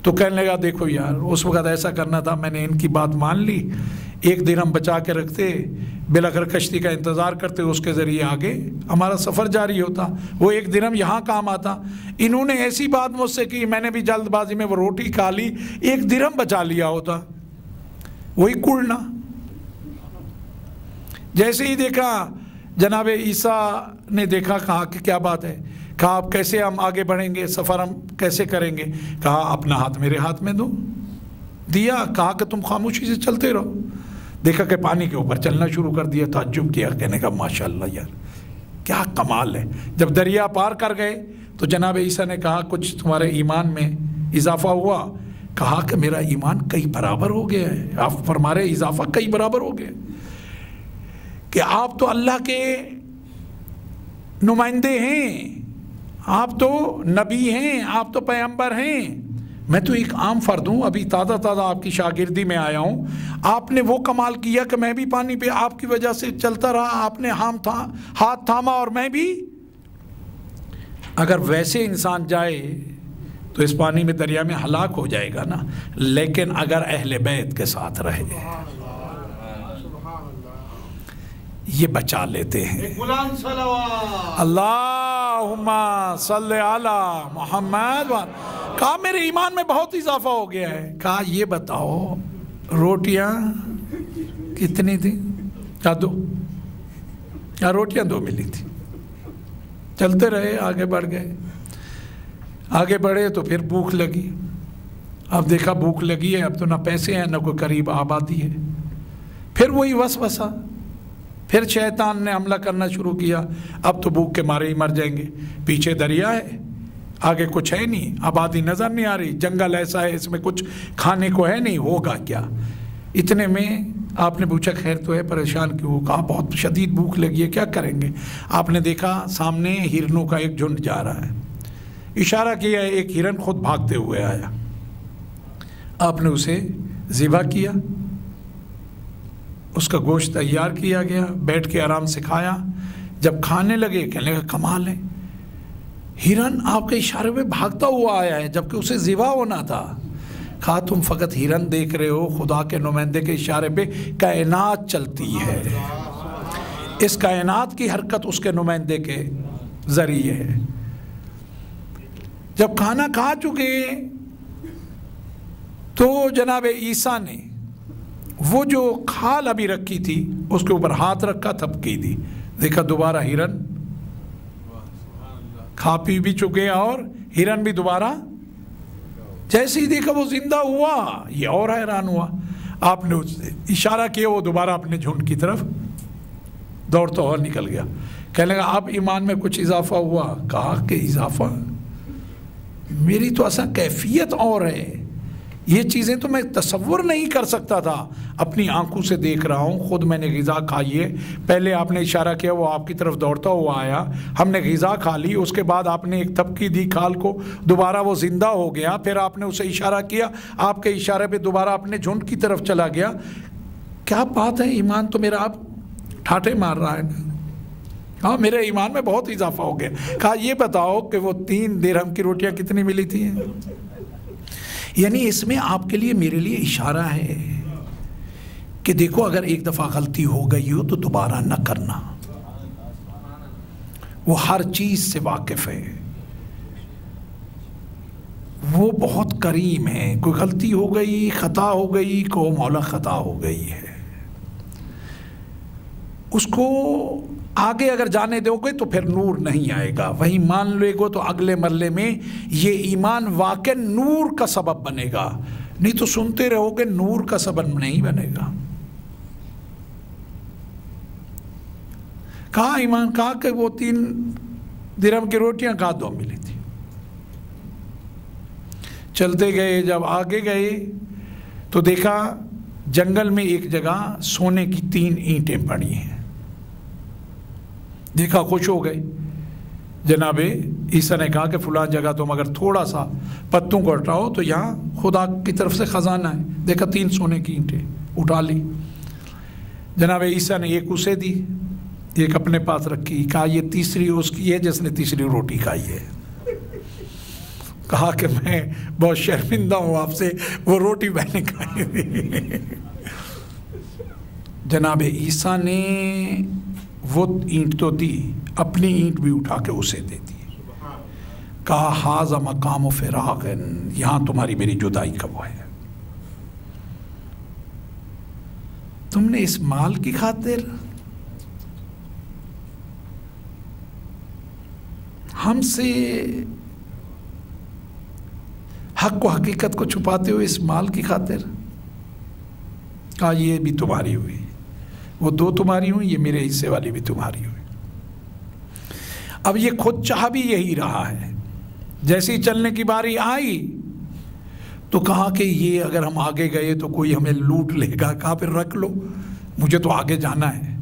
تو کہنے لگا دیکھو یار، اس وقت ایسا کرنا تھا، میں نے ان کی بات مان لی، 1 درہم بچا کے رکھتے، بلاخر کشتی کا انتظار کرتے، اس کے ذریعے آگے ہمارا سفر جاری ہوتا، وہ 1 درہم یہاں کام آتا۔ انہوں نے ایسی بات مجھ سے کی، میں نے بھی جلد بازی میں وہ روٹی کھا لی، 1 درہم بچا لیا ہوتا، وہی کڑنا۔ جیسے ہی دیکھا جناب عیسیٰ نے دیکھا، کہا کہ کیا بات ہے، کہا اب کیسے ہم آگے بڑھیں گے، سفر ہم کیسے کریں گے؟ کہا اپنا ہاتھ میرے ہاتھ میں دو، دیا، کہا کہ تم خاموشی سے چلتے رہو۔ دیکھا کہ پانی کے اوپر چلنا شروع کر دیا، تعجب کیا، کہنے کا ماشاءاللہ یار کیا کمال ہے۔ جب دریا پار کر گئے تو جناب عیسیٰ نے کہا کچھ تمہارے ایمان میں اضافہ ہوا؟ کہا کہ میرا ایمان کئی برابر ہو گیا ہے۔ آپ فرما رہے اضافہ کئی برابر ہو گیا کہ آپ تو اللہ کے نمائندے ہیں، آپ تو نبی ہیں، آپ تو پیغمبر ہیں، میں تو ایک عام فرد ہوں، ابھی تازہ آپ کی شاگردی میں آیا ہوں، آپ نے وہ کمال کیا کہ میں بھی پانی پہ آپ کی وجہ سے چلتا رہا، آپ نے ہاتھ تھاما اور میں بھی۔ اگر ویسے انسان جائے تو اس پانی میں دریا میں ہلاک ہو جائے گا نا، لیکن اگر اہل بیت کے ساتھ رہے یہ بچا لیتے ہیں۔ اللہم صلی علی محمد۔ کہا میرے ایمان میں بہت اضافہ ہو گیا ہے۔ کہا یہ بتاؤ روٹیاں کتنی تھی؟ کہا دو، کہا روٹیاں دو ملی تھی۔ چلتے رہے، آگے بڑھ گئے، آگے بڑھے تو پھر بھوک لگی۔ اب دیکھا بھوک لگی ہے، اب تو نہ پیسے ہیں نہ کوئی قریب آبادی ہے۔ پھر وہی وسوسہ، پھر شیطان نے حملہ کرنا شروع کیا، اب تو بھوک کے مارے ہی مر جائیں گے، پیچھے دریا ہے، آگے کچھ ہے نہیں، آبادی نظر نہیں آ رہی، جنگل ایسا ہے اس میں کچھ کھانے کو ہے نہیں، ہوگا کیا؟ اتنے میں آپ نے پوچھا خیر تو ہے، پریشان کیوں؟ کہا بہت شدید بھوک لگی ہے، کیا کریں گے؟ آپ نے دیکھا سامنے ہرنوں کا ایک جھنڈ جا رہا ہے، اشارہ کیا، ایک ہرن خود بھاگتے ہوئے آیا، آپ نے اسے ذبح کیا، اس کا گوشت تیار کیا گیا، بیٹھ کے آرام سے کھایا۔ جب کھانے لگے کہنے لگا کمال ہے، ہرن آپ کے اشارے پہ بھاگتا ہوا آیا ہے جبکہ اسے ذبح ہونا تھا۔ کہا تم فقط ہرن دیکھ رہے ہو، خدا کے نمائندے کے اشارے پہ کائنات چلتی ہے، اس کائنات کی حرکت اس کے نمائندے کے ذریعے ہے۔ جب کھانا کھا چکے تو جناب عیسیٰ نے وہ جو کھال ابھی رکھی تھی اس کے اوپر ہاتھ رکھا، تھپکی دی، دیکھا دوبارہ ہرن، کھا پی بھی چکے اور ہرن بھی دوبارہ، جیسے ہی دیکھا وہ زندہ ہوا، یہ اور حیران ہوا۔ آپ نے اشارہ کیا، وہ دوبارہ اپنے جھنڈ کی طرف دوڑتا ہوا نکل گیا۔ کہنے لگا اب ایمان میں کچھ اضافہ ہوا؟ کہا کہ اضافہ، میری تو اصل کیفیت اور ہے، یہ چیزیں تو میں تصور نہیں کر سکتا تھا، اپنی آنکھوں سے دیکھ رہا ہوں، خود میں نے غذا کھائی ہے، پہلے آپ نے اشارہ کیا وہ آپ کی طرف دوڑتا ہوا آیا، ہم نے غذا کھا لی، اس کے بعد آپ نے ایک تھپکی دی کھال کو، دوبارہ وہ زندہ ہو گیا، پھر آپ نے اسے اشارہ کیا، آپ کے اشارے پہ دوبارہ اپنے جھنڈ کی طرف چلا گیا۔ کیا بات ہے، ایمان تو میرا اب ٹھاٹھے مار رہا ہے نا۔ ہاں میرے ایمان میں بہت اضافہ ہو گیا۔ کہا یہ بتاؤ کہ وہ 3 درہم کی روٹیاں کتنی ملی تھی؟ یعنی اس میں آپ کے لیے میرے لیے اشارہ ہے کہ دیکھو اگر ایک دفعہ غلطی ہو گئی ہو تو دوبارہ نہ کرنا، وہ ہر چیز سے واقف ہے، وہ بہت کریم ہے، کوئی غلطی ہو گئی، خطا ہو گئی، کو مولا خطا ہو گئی ہے، اس کو آگے اگر جانے دو گے تو پھر نور نہیں آئے گا، وہیں مان لے گو تو اگلے مرلے میں یہ ایمان واقع نور کا سبب بنے گا، نہیں تو سنتے رہو گے نور کا سبب نہیں بنے گا۔ کہا ایمان، کہا کہ وہ 3 درہم کی روٹیاں، کہا 2 ملی تھی۔ چلتے گئے، جب آگے گئے تو دیکھا جنگل میں ایک جگہ سونے کی 3 اینٹیں پڑی ہیں، دیکھا خوش ہو گئے۔ جناب عیسیٰ نے کہا کہ فلاں جگہ تم اگر تھوڑا سا پتوں کو ہٹاؤ تو یہاں خدا کی طرف سے خزانہ ہے۔ دیکھا 3 سونے کی اینٹیں، اٹھا لی۔ جناب عیسیٰ نے ایک اسے دی، ایک اپنے پاس رکھی، کہا یہ تیسری اس کی ہے جس نے تیسری روٹی کھائی ہے۔ کہا کہ میں بہت شرمندہ ہوں آپ سے، وہ روٹی میں نے کھائی تھی۔ جناب عیسیٰ نے وہ اینٹ تو دی، اپنی اینٹ بھی اٹھا کے اسے دے دی، کہا ھذا مقام فراق، یہاں تمہاری میری جدائی کا وہ ہے، تم نے اس مال کی خاطر ہم سے حق و حقیقت کو چھپاتے ہوئے اس مال کی خاطر. کہا یہ بھی تمہاری ہوئی, وہ 2 تمہاری ہوئی, یہ میرے حصے والی بھی تمہاری ہوئی. اب یہ خود چاہ بھی یہی رہا ہے. جیسی چلنے کی باری آئی تو کہا کہ یہ اگر ہم آگے گئے تو کوئی ہمیں لوٹ لے گا. کہا پھر رکھ لو, مجھے تو آگے جانا ہے,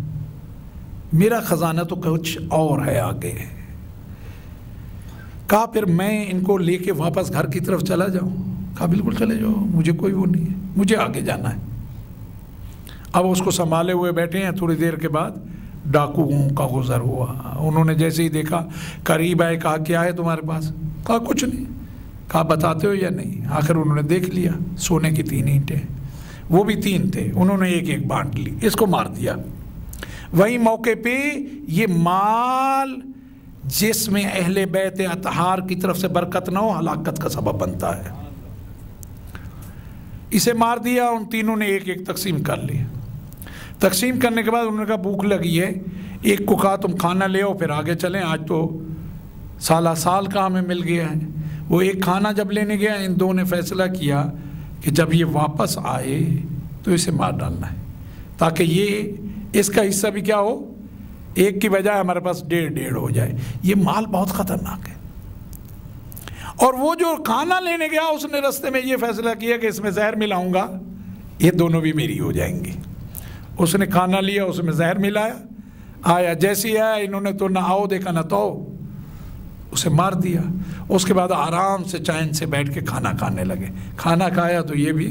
میرا خزانہ تو کچھ اور ہے آگے. کہا پھر میں ان کو لے کے واپس گھر کی طرف چلا جاؤں. کہا بالکل چلے جاؤ, مجھے کوئی وہ نہیں ہے, مجھے آگے جانا ہے. اب اس کو سنبھالے ہوئے بیٹھے ہیں. تھوڑی دیر کے بعد ڈاکوؤں کا گزر ہوا. انہوں نے جیسے ہی دیکھا قریب آئے. کہا کیا ہے تمہارے پاس؟ کہا کچھ نہیں. کہا بتاتے ہو یا نہیں؟ آخر انہوں نے دیکھ لیا, سونے کی 3 اینٹیں, وہ بھی 3 تھے. انہوں نے ایک ایک بانٹ لی, اس کو مار دیا. وہی موقع پہ یہ مال جس میں اہل بیت اطہار کی طرف سے برکت نہ ہو ہلاکت کا سبب بنتا ہے. اسے مار دیا. ان تینوں نے ایک ایک تقسیم کر لی. تقسیم کرنے کے بعد انہوں نے کہا بھوک لگی ہے. ایک کو کہا تم کھانا لے آؤ پھر آگے چلیں, آج تو سالہ سال کا ہمیں مل گیا ہے. وہ ایک کھانا جب لینے گیا, ان 2 نے فیصلہ کیا کہ جب یہ واپس آئے تو اسے مار ڈالنا ہے, تاکہ یہ اس کا حصہ بھی کیا ہو, ایک کی بجائے ہمارے پاس 1.5 ہو جائے. یہ مال بہت خطرناک ہے. اور وہ جو کھانا لینے گیا اس نے رستے میں یہ فیصلہ کیا کہ اس میں زہر ملاؤں گا, یہ دونوں بھی میری ہو جائیں گی. اس نے کھانا لیا, اس میں زہر ملایا, آیا. جیسی آیا انہوں نے تو نہ آؤ دیکھا نہ تو, اسے مار دیا. اس کے بعد آرام سے چین سے بیٹھ کے کھانا کھانے لگے. کھانا کھایا تو یہ بھی.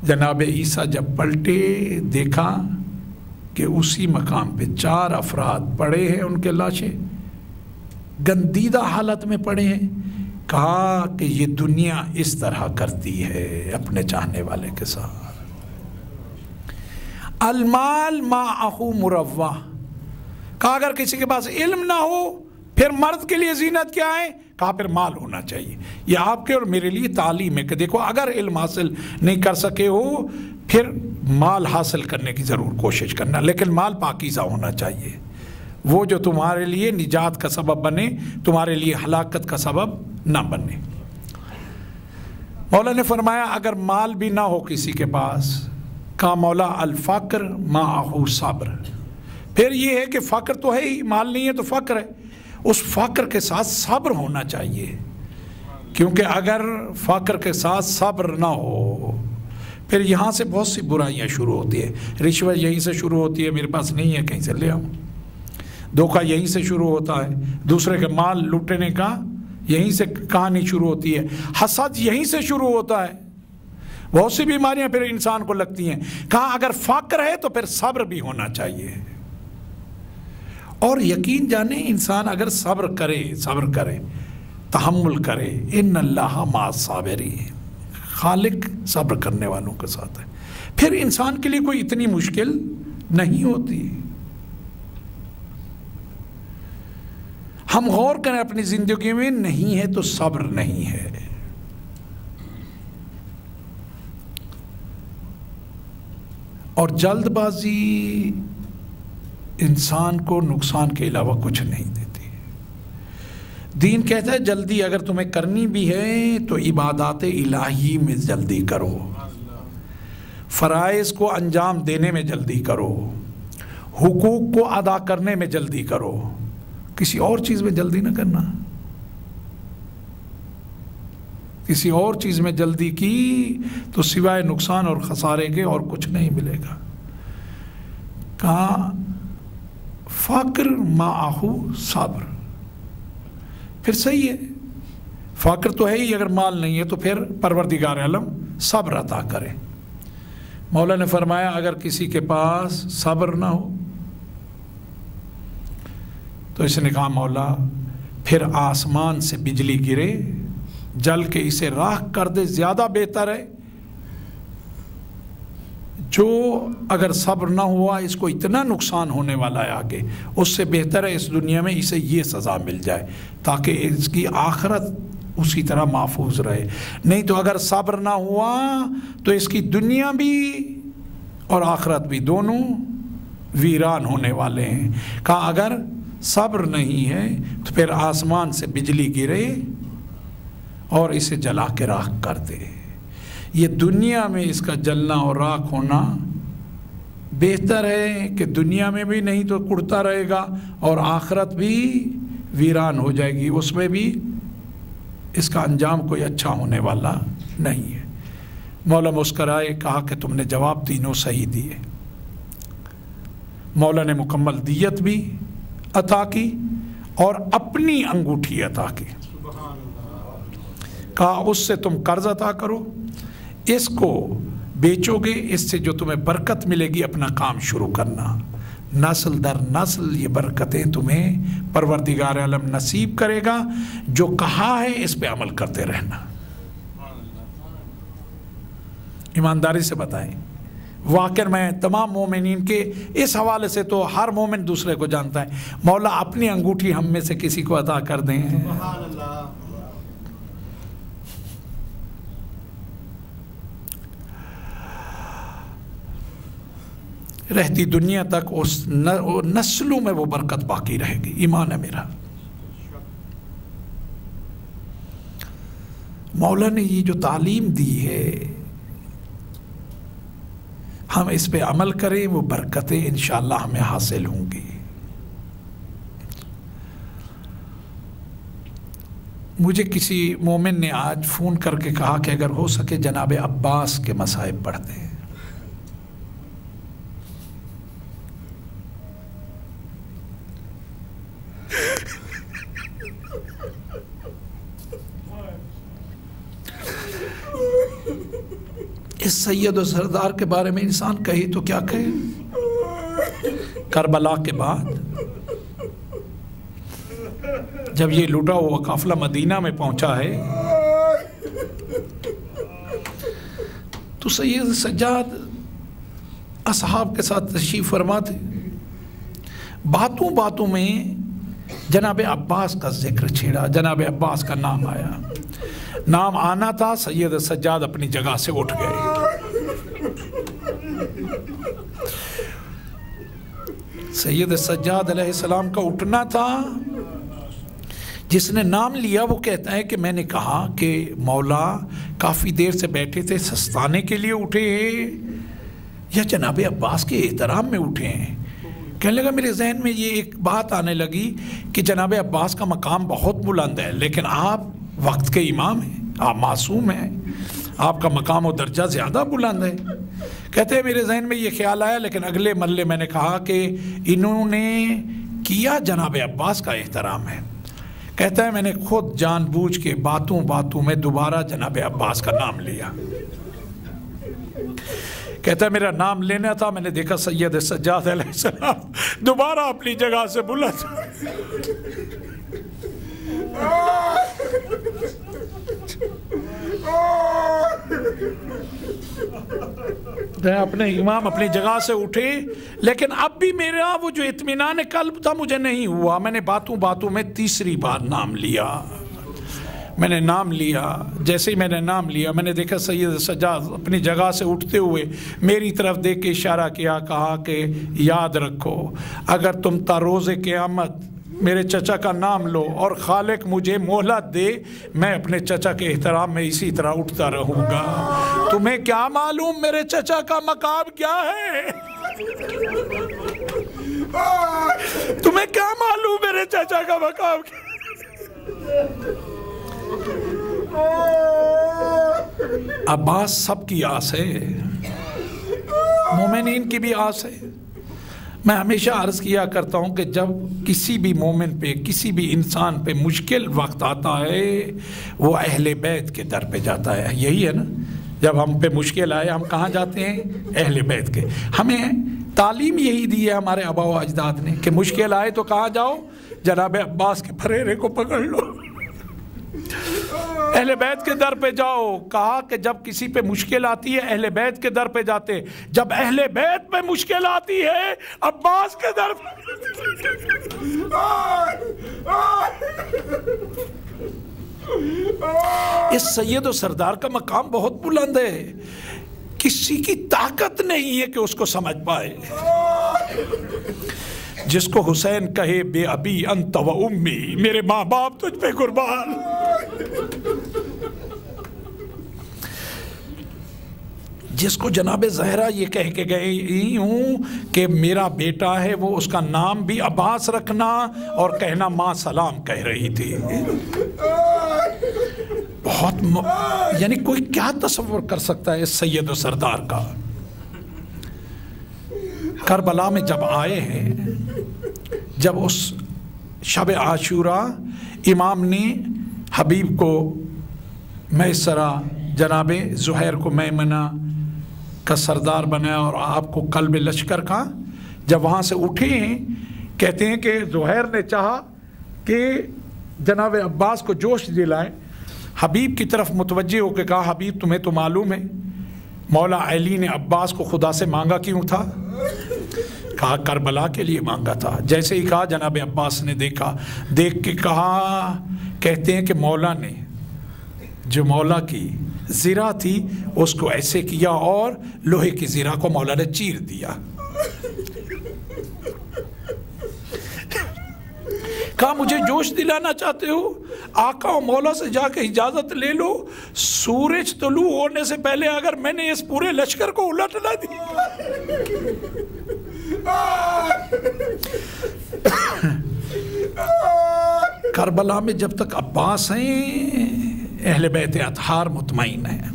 جناب عیسیٰ جب پلٹے دیکھا کہ اسی مقام پہ 4 افراد پڑے ہیں, ان کے لاشیں گندیدہ حالت میں پڑے ہیں. کہا کہ یہ دنیا اس طرح کرتی ہے اپنے چاہنے والے کے ساتھ. المال معه مروہ. کہا اگر کسی کے پاس علم نہ ہو پھر مرد کے لیے زینت کیا ہے؟ کہا پھر مال ہونا چاہیے. یہ آپ کے اور میرے لیے تعلیم ہے کہ دیکھو اگر علم حاصل نہیں کر سکے ہو پھر مال حاصل کرنے کی ضرور کوشش کرنا, لیکن مال پاکیزہ ہونا چاہیے. وہ جو تمہارے لیے نجات کا سبب بنے, تمہارے لیے ہلاکت کا سبب نہ بنے. مولا نے فرمایا اگر مال بھی نہ ہو کسی کے پاس, کہا مولا الفقر معه صبر. پھر یہ ہے کہ فقر تو ہے ہی, مال نہیں ہے تو فقر ہے. اس فقر کے ساتھ صبر ہونا چاہیے, کیونکہ اگر فقر کے ساتھ صبر نہ ہو پھر یہاں سے بہت سی برائیاں شروع ہوتی ہے. رشوت یہیں سے شروع ہوتی ہے, میرے پاس نہیں ہے کہیں سے لے آؤں. دھوکہ یہیں سے شروع ہوتا ہے, دوسرے کے مال لوٹنے کا یہیں سے کہانی شروع ہوتی ہے. حسد یہیں سے شروع ہوتا ہے. بہت سی بیماریاں پھر انسان کو لگتی ہیں. کہا اگر فقر ہے تو پھر صبر بھی ہونا چاہیے. اور یقین جانے انسان اگر صبر کرے تحمل کرے, ان اللہ مع الصابرین, خالق صبر کرنے والوں کے ساتھ ہے, پھر انسان کے لیے کوئی اتنی مشکل نہیں ہوتی. ہم غور کریں اپنی زندگی میں, نہیں ہے تو صبر نہیں ہے. اور جلد بازی انسان کو نقصان کے علاوہ کچھ نہیں دیتی. دین کہتا ہے جلدی اگر تمہیں کرنی بھی ہے تو عبادات الہی میں جلدی کرو, فرائض کو انجام دینے میں جلدی کرو, حقوق کو ادا کرنے میں جلدی کرو, کسی اور چیز میں جلدی نہ کرنا. کسی اور چیز میں جلدی کی تو سوائے نقصان اور خسارے کے اور کچھ نہیں ملے گا. کہا فقر معه صبر. پھر صحیح ہے, فقر تو ہے ہی, اگر مال نہیں ہے تو پھر پروردگار عالم صبر عطا کرے. مولا نے فرمایا اگر کسی کے پاس صبر نہ ہو تو اس نے کہا مولا پھر آسمان سے بجلی گرے, جل کے اسے راکھ کر دے, زیادہ بہتر ہے. جو اگر صبر نہ ہوا اس کو اتنا نقصان ہونے والا ہے آگے, اس سے بہتر ہے اس دنیا میں اسے یہ سزا مل جائے تاکہ اس کی آخرت اسی طرح محفوظ رہے. نہیں تو اگر صبر نہ ہوا تو اس کی دنیا بھی اور آخرت بھی دونوں ویران ہونے والے ہیں. کہا اگر صبر نہیں ہے تو پھر آسمان سے بجلی گرے اور اسے جلا کے راکھ کر دے۔ یہ دنیا میں اس کا جلنا اور راکھ ہونا بہتر ہے کہ دنیا میں بھی نہیں تو کڑتا رہے گا اور آخرت بھی ویران ہو جائے گی، اس میں بھی اس کا انجام کوئی اچھا ہونے والا نہیں ہے۔ مولا مسکرائے، کہا کہ تم نے جواب تینوں صحیح دیے۔ مولا نے مکمل دیت بھی عطا کی اور اپنی انگوٹھی عطا کی۔ کہا اس سے تم قرض عطا کرو، اس کو بیچو گے، اس سے جو تمہیں برکت ملے گی اپنا کام شروع کرنا، نسل در نسل یہ برکتیں تمہیں پروردگار عالم نصیب کرے گا، جو کہا ہے اس پہ عمل کرتے رہنا۔ ایمانداری سے بتائیں، واقعہ میں تمام مومنین کے اس حوالے سے تو ہر مومن دوسرے کو جانتا ہے، مولا اپنی انگوٹھی ہم میں سے کسی کو عطا کر دیں۔ رہتی دنیا تک اس نسلوں میں وہ برکت باقی رہے گی، ایمان ہے میرا۔ مولا نے یہ جو تعلیم دی ہے ہم اس پہ عمل کریں، وہ برکتیں انشاءاللہ ہمیں حاصل ہوں گی۔ مجھے کسی مومن نے آج فون کر کے کہا کہ اگر ہو سکے جناب عباس کے مصائب پڑھ دیں۔ اس سید و سردار کے بارے میں انسان کہے تو کیا کہے؟ کربلا کے بعد جب یہ لوٹا ہوا قافلہ مدینہ میں پہنچا ہے تو سید سجاد اصحاب کے ساتھ تشریف فرما تھے، باتوں باتوں میں جناب عباس کا ذکر چھیڑا، جناب عباس کا نام آیا، نام آنا تھا، سید سجاد اپنی جگہ سے اٹھ گئے۔ سید سجاد علیہ السلام کا اٹھنا تھا، جس نے نام لیا وہ کہتا ہے کہ میں نے کہا کہ مولا کافی دیر سے بیٹھے تھے، سستانے کے لیے اٹھے ہیں یا جناب عباس کے احترام میں اٹھے ہیں؟ کہنے لگا میرے ذہن میں یہ ایک بات آنے لگی کہ جناب عباس کا مقام بہت بلند ہے، لیکن آپ وقت کے امام ہیں، آپ معصوم ہیں، آپ کا مقام و درجہ زیادہ بلند ہے۔ کہتے ہیں میرے ذہن میں یہ خیال آیا، لیکن اگلے مرلے میں نے کہا کہ انہوں نے کیا جناب عباس کا احترام ہے۔ کہتا ہے میں نے خود جان بوجھ کے باتوں باتوں میں دوبارہ جناب عباس کا نام لیا۔ کہتا ہے میرا نام لینا تھا، میں نے دیکھا سید سجاد علیہ السلام دوبارہ اپنی جگہ سے بلند۔ اپنے امام اپنی جگہ سے اٹھے، لیکن اب بھی میرا وہ جو اطمینان قلب تھا مجھے نہیں ہوا۔ میں نے باتوں باتوں میں تیسری بار نام لیا، میں نے نام لیا۔ جیسے ہی میں نے نام لیا میں نے دیکھا سید سجاد اپنی جگہ سے اٹھتے ہوئے میری طرف دیکھ کے اشارہ کیا، کہا کہ یاد رکھو اگر تم تا روز قیامت میرے چچا کا نام لو اور خالق مجھے مہلت دے، میں اپنے چچا کے احترام میں اسی طرح اٹھتا رہوں گا۔ تمہیں کیا معلوم میرے چچا کا مقام کیا ہے؟ تمہیں کیا معلوم میرے چچا کا مقام کیا ہے؟ عباس سب کی آس ہے، مومنین کی بھی آس ہے۔ میں ہمیشہ عرض کیا کرتا ہوں کہ جب کسی بھی مومن پہ، کسی بھی انسان پہ مشکل وقت آتا ہے وہ اہل بیت کے در پہ جاتا ہے۔ یہی ہے نا، جب ہم پہ مشکل آئے ہم کہاں جاتے ہیں؟ اہل بیت کے۔ ہمیں تعلیم یہی دی ہے ہمارے آبا و اجداد نے کہ مشکل آئے تو کہاں جاؤ؟ جناب عباس کے پھریرے کو پکڑ لو، اہل بیت کے در پہ جاؤ۔ کہا کہ جب کسی پہ مشکل آتی ہے اہل بیت کے در پہ جاتے، جب اہل بیت پہ مشکل آتی ہے عباس کے در پہ۔ اس سید و سردار کا مقام بہت بلند ہے، کسی کی طاقت نہیں ہے کہ اس کو سمجھ پائے۔ جس کو حسین کہے بے ابی انت و امی، میرے ماں باپ تجھ پہ قربان. جس کو جناب زہرا یہ کہہ کے گئی ہوں کہ میرا بیٹا ہے، وہ اس کا نام بھی عباس رکھنا اور کہنا ماں سلام کہہ رہی تھی. بہت یعنی کوئی کیا تصور کر سکتا ہے اس سید و سردار کا. کربلا میں جب آئے ہیں، جب اس شب عاشوراء امام نے حبیب کو میسرہ جناب زہیر کو میمنہ کا سردار بنایا اور آپ کو قلب لشکر کا، جب وہاں سے اٹھے ہیں کہتے ہیں کہ زہیر نے چاہا کہ جناب عباس کو جوش دلائیں، حبیب کی طرف متوجہ ہو کے کہا حبیب تمہیں تو معلوم ہے مولا علی نے عباس کو خدا سے مانگا کیوں تھا؟ کہا کربلا کے لیے مانگا تھا. جیسے ہی کہا جناب عباس نے دیکھ کے کہا، کہتے ہیں کہ مولا نے جو مولا کی زرہ تھی اس کو ایسے کیا اور لوہے کی زرہ کو مولا نے چیر دیا. کہا مجھے جوش دلانا چاہتے ہو؟ آقا و مولا سے جا کے اجازت لے لو، سورج طلوع ہونے سے پہلے اگر میں نے اس پورے لشکر کو الٹ نہ دی. کربلا میں جب تک عباس ہیں اہل بیت اطہار مطمئن ہیں.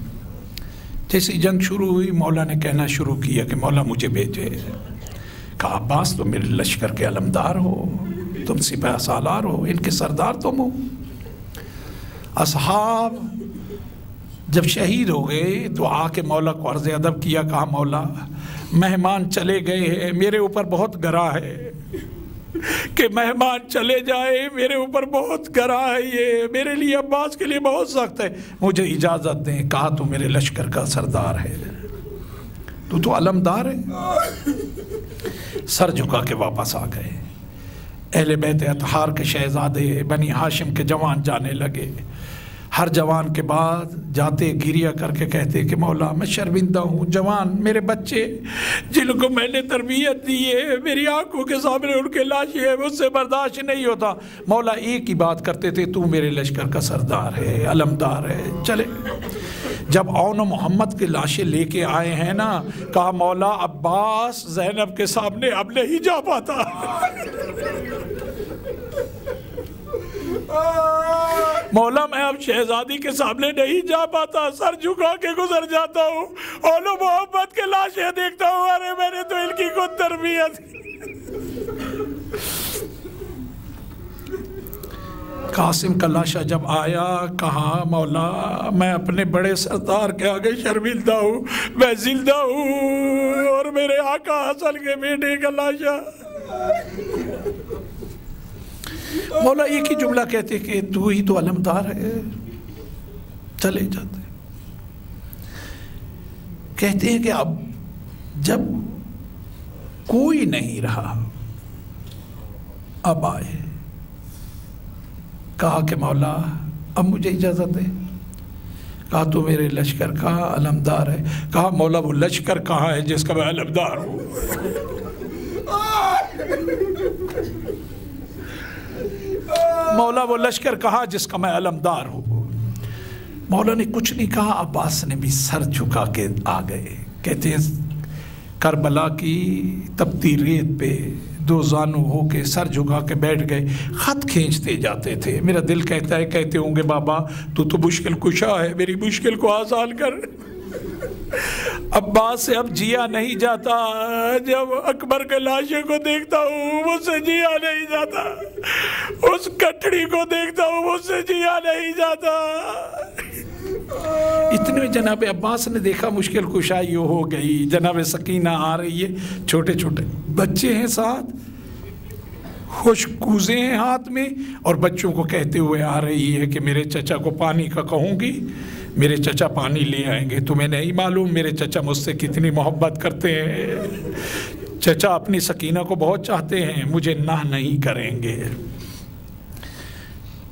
جیسے جنگ شروع ہوئی مولا نے کہنا شروع کیا کہ مولا مجھے بھیجے. کہا عباس تم میرے لشکر کے علمدار ہو، تم سپہ سالار ہو، ان کے سردار تم ہو. اصحاب جب شہید ہو گئے تو آ کے مولا کو عرض ادب کیا. کہا مولا مہمان چلے گئے ہیں، میرے اوپر بہت گرا ہے کہ مہمان چلے جائے، میرے اوپر بہت گرا ہے، یہ میرے لیے عباس کے لیے بہت سخت ہے، مجھے اجازت دیں. کہا تو میرے لشکر کا سردار ہے، تو علمدار ہے. سر جھکا کے واپس آ گئے. اہل بیت اطہار کے شہزادے بنی ہاشم کے جوان جانے لگے. ہر جوان کے بعد جاتے گریہ کر کے کہتے کہ مولا میں شرمندہ ہوں، جوان میرے بچے جن کو میں نے تربیت دی ہے میری آنکھوں کے سامنے ان کے لاشیں ہیں، مجھ سے برداشت نہیں ہوتا. مولا ایک ہی بات کرتے تھے، تو میرے لشکر کا سردار ہے، علمدار ہے. چلے جب اون و محمد کی لاشیں لے کے آئے ہیں نا، کہا مولا عباس زینب کے سامنے اب نہیں جا پاتا. مولا میں اب شہزادی کے سامنے نہیں جا پاتا، سر جھکا کے گزر جاتا ہوں، اون و محمد کے لاشیں دیکھتا ہوں، ارے میں نے تو ان کی خود تربیت. قاسم کا لاشا جب آیا کہا مولا میں اپنے بڑے سردار کے آگے شرمندہ ہوں، میں زندہ ہوں اور میرے آقا حسن کے بیٹے کا لاشا. مولا ایک ہی جملہ کہتے کہ تو ہی تو علمدار ہے. چلے جاتے. کہتے ہیں کہ اب جب کوئی نہیں رہا اب آئے. کہا کہ مولا اب مجھے اجازت دے. کہا تو میرے لشکر کا علمدار ہے. کہا مولا وہ لشکر کہاں ہے جس کا میں علمدار ہوں؟ مولا وہ لشکر کہا جس کا میں علمدار ہوں. مولا نے کچھ نہیں کہا. عباس نے بھی سر جھکا کے آ گئے. کہتے ہیں کربلا کی تپتی ریت پہ دو زانو ہو کے سر جھکا کے بیٹھ گئے. خط کھینچتے جاتے تھے. میرا دل کہتا ہے کہتے ہوں گے بابا تو مشکل کشا ہے، میری مشکل کو آسان کر. عباس سے اب جیا نہیں جاتا. جب اکبر کے لاشے کو دیکھتا ہوں مجھ سے جیا نہیں جاتا، اس کٹڑی کو دیکھتا ہوں مجھ سے جیا نہیں جاتا. اتنے جناب عباس نے دیکھا مشکل کشائی ہو گئی. جناب سکینہ آ رہی ہے، چھوٹے چھوٹے بچے ہیں ساتھ، خوش کوزے ہیں ہاتھ میں، اور بچوں کو کہتے ہوئے آ رہی ہے کہ میرے چچا کو پانی کا کہوں گی، میرے چچا پانی لے آئیں گے. تمہیں نہیں معلوم میرے چچا مجھ سے کتنی محبت کرتے ہیں. چچا اپنی سکینہ کو بہت چاہتے ہیں، مجھے نہ نہیں کریں گے.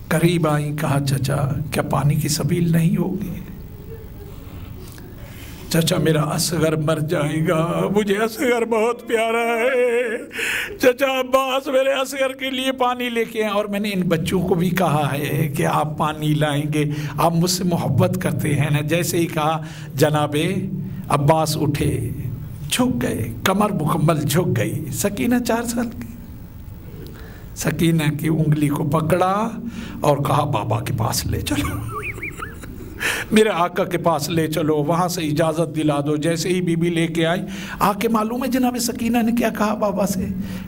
قریب آئیں. کہا چچا کیا پانی کی سبیل نہیں ہوگی؟ چچا میرا اصغر مر جائے گا، مجھے اصغر بہت پیارا ہے، چچا عباس میرے اصغر کے لیے پانی لے کے آئیں۔ اور میں نے ان بچوں کو بھی کہا ہے کہ آپ پانی لائیں گے، آپ مجھ سے محبت کرتے ہیں نا۔ جیسے ہی کہا جناب عباس اٹھے، جھک گئے، کمر مکمل جھک گئی۔ سکینہ 4 سال کی، سکینہ کی انگلی کو پکڑا اور کہا بابا کے پاس لے چلو، میرے آقا کے پاس لے چلو، وہاں سے اجازت دلا دو۔ جیسے ہی بی بی لے کے آئی، آ کے معلوم ہے جناب سکینہ نے کیا کہا بابا سے؟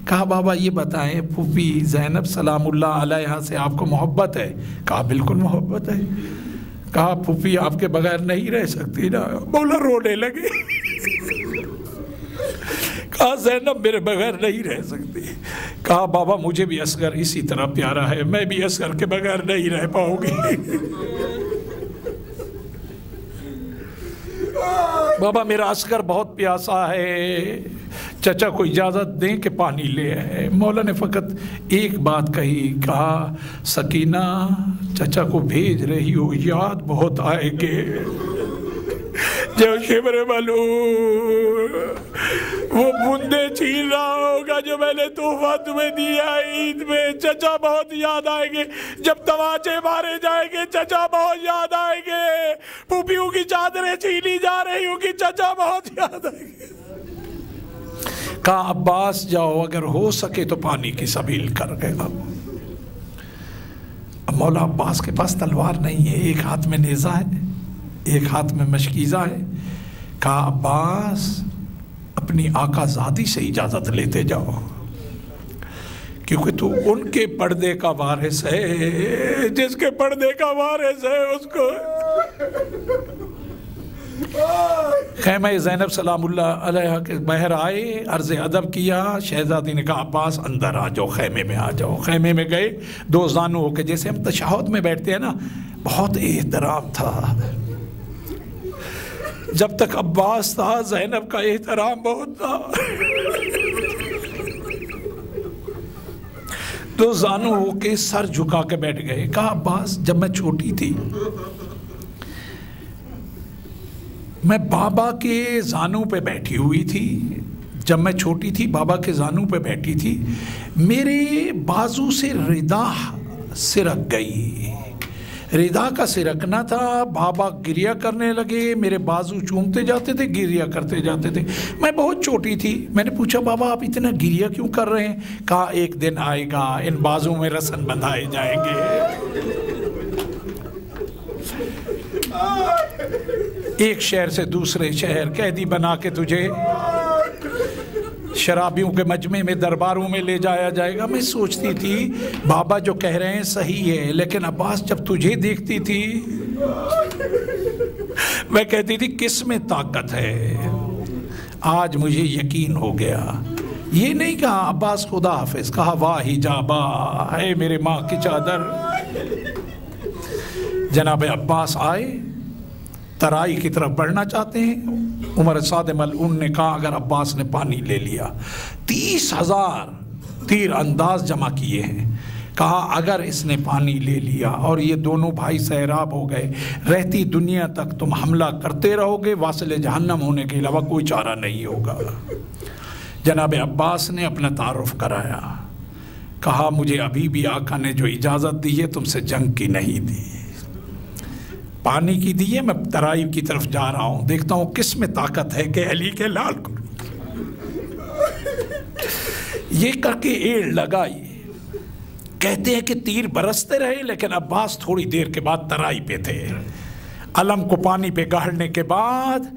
کہا بابا یہ بتائیں پھوپھی زینب سلام اللہ علیہا سے آپ کو محبت ہے؟ کہا بالکل محبت ہے۔ کہا پھوپھی آپ کے بغیر نہیں رہ سکتی نا؟ بولا رونے لگے۔ کہا زینب میرے بغیر نہیں رہ سکتی۔ کہا بابا مجھے بھی اصغر اسی طرح پیارا ہے، میں بھی اصغر کے بغیر نہیں رہ پاؤں گی۔ بابا میرا اصغر بہت پیاسا ہے، چچا کو اجازت دیں کہ پانی لے آئے۔ مولا نے فقط ایک بات کہی، کہا سکینہ چچا کو بھیج رہی ہو، یاد بہت آئے گے جو شبر ملعون وہ بندے چھین رہا ہوگا جو میں نے تحفہ تمہیں دیا عید میں، چچا بہت یاد آئیں گے۔ جب تماچے مارے جائیں گے چچا بہت یاد آئیں گے، پھوپھیوں کی چادریں چھینی جا رہی ہوں گی چچا بہت یاد آئیں گے۔ کہا عباس جاؤ، اگر ہو سکے تو پانی کی سبیل کر گئے۔ اب مولا عباس کے پاس تلوار نہیں ہے، ایک ہاتھ میں نیزہ ہے، ایک ہاتھ میں مشکیزہ ہے۔ کہا عباس اپنی آقا زادی سے اجازت لیتے جاؤ، کیونکہ تو ان کے پردے کا وارث ہے، جس کے پردے کا وارث ہے اس کو۔ خیمہ زینب سلام اللہ علیہ کے باہر آئے، عرض ادب کیا۔ شہزادی نے کہا عباس اندر آ جاؤ، خیمے میں آ جاؤ۔ خیمے میں گئے، دو زانو ہو کے، جیسے ہم تشہد میں بیٹھتے ہیں نا، بہت احترام تھا۔ جب تک عباس تھا زینب کا احترام بہت تھا۔ دو زانو ہو کے سر جھکا کے بیٹھ گئے۔ کہا عباس جب میں چھوٹی تھی میں بابا کے زانوں پہ بیٹھی ہوئی تھی، جب میں چھوٹی تھی بابا کے زانوں پہ بیٹھی تھی، میرے بازو سے ردا سرک گئی۔ ردا کا سرکنا تھا، بابا گریہ کرنے لگے، میرے بازو چومتے جاتے تھے، گریہ کرتے جاتے تھے۔ میں بہت چھوٹی تھی، میں نے پوچھا بابا آپ اتنا گریہ کیوں کر رہے ہیں؟ کہا ایک دن آئے گا ان بازو میں رسن بندھائے جائیں گے۔ ایک شہر سے دوسرے شہر قیدی بنا کے تجھے شرابیوں کے مجمع میں درباروں میں لے جایا جائے گا۔ میں سوچتی تھی بابا جو کہہ رہے ہیں صحیح ہے، لیکن عباس جب تجھے دیکھتی تھی میں کہتی تھی کس میں طاقت ہے۔ آج مجھے یقین ہو گیا۔ یہ نہیں کہا عباس خدا حافظ، کہا واہ حجابا، اے میرے ماں کی چادر۔ جناب عباس آئے، ترائی کی طرف بڑھنا چاہتے ہیں۔ عمر سعد ملعون نے کہا اگر عباس نے پانی لے لیا، 30,000 تیر انداز جمع کیے ہیں، کہا اگر اس نے پانی لے لیا اور یہ دونوں بھائی سیراب ہو گئے، رہتی دنیا تک تم حملہ کرتے رہو گے، واصل جہنم ہونے کے علاوہ کوئی چارہ نہیں ہوگا۔ جناب عباس نے اپنا تعارف کرایا، کہا مجھے ابھی بھی آقا نے جو اجازت دی ہے تم سے جنگ کی نہیں دی، پانی کی دی ہے، میں ترائی کی طرف جا رہا ہوں، دیکھتا ہوں کس میں طاقت ہے کہ علی کے لال کو۔ یہ کر کے ایڑ لگائی۔ کہتے ہیں کہ تیر برستے رہے، لیکن عباس تھوڑی دیر کے بعد ترائی پہ تھے۔ علم کو پانی پہ گاڑنے کے بعد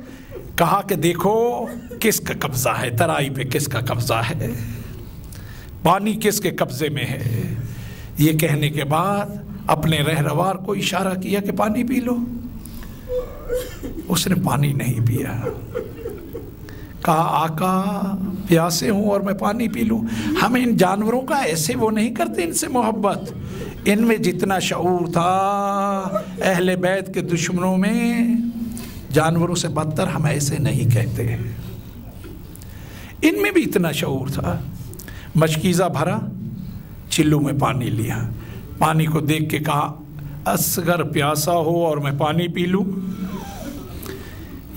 کہا کہ دیکھو کس کا قبضہ ہے، ترائی پہ کس کا قبضہ ہے، پانی کس کے قبضے میں ہے۔ یہ کہنے کے بعد اپنے رہروار کو اشارہ کیا کہ پانی پی لو۔ اس نے پانی نہیں پیا۔ کہا آقا پیاسے ہوں اور میں پانی پی لوں؟ ہم ان جانوروں کا ایسے وہ نہیں کرتے ان سے محبت، ان میں جتنا شعور تھا اہل بیت کے دشمنوں میں، جانوروں سے بدتر ہم ایسے نہیں کہتے، ان میں بھی اتنا شعور تھا۔ مشکیزہ بھرا، چلو میں پانی لیا، پانی کو دیکھ کے کہا اصغر پیاسا ہو اور میں پانی پی لوں؟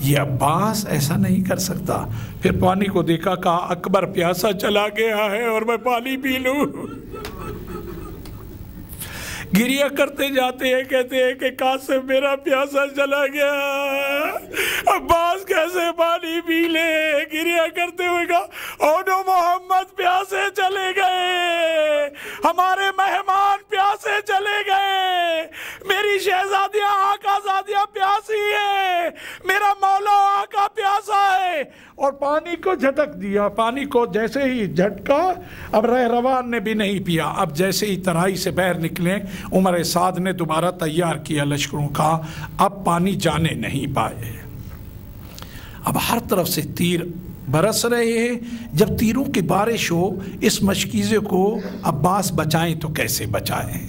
یہ عباس ایسا نہیں کر سکتا. پھر پانی کو دیکھا, کہا اکبر پیاسا چلا گیا ہے اور میں پانی پی لوں. گریہ کرتے جاتے ہیں, کہتے ہیں کہ قاسم میرا پیاسا چلا گیا, عباس کیسے پانی پی لے. گریہ کرتے ہوئے کہا او نو محمد پیاسے چلے گئے, ہمارے مہمان پیاسے چلے گئے, میری شہزادیاں آقا زادیاں پیاسی ہے, میرا مولا آقا پیاسا ہے. اور پانی کو جھٹک دیا. پانی کو جیسے ہی جھٹکا, اب رہروان نے بھی نہیں پیا. اب جیسے ہی تنہائی سے باہر نکلے, عمر سعد نے دوبارہ تیار کیا لشکروں کا. اب پانی جانے نہیں پائے. اب ہر طرف سے تیر برس رہے ہیں. جب تیروں کی بارش ہو, اس مشکیزے کو عباس بچائیں تو کیسے بچائیں؟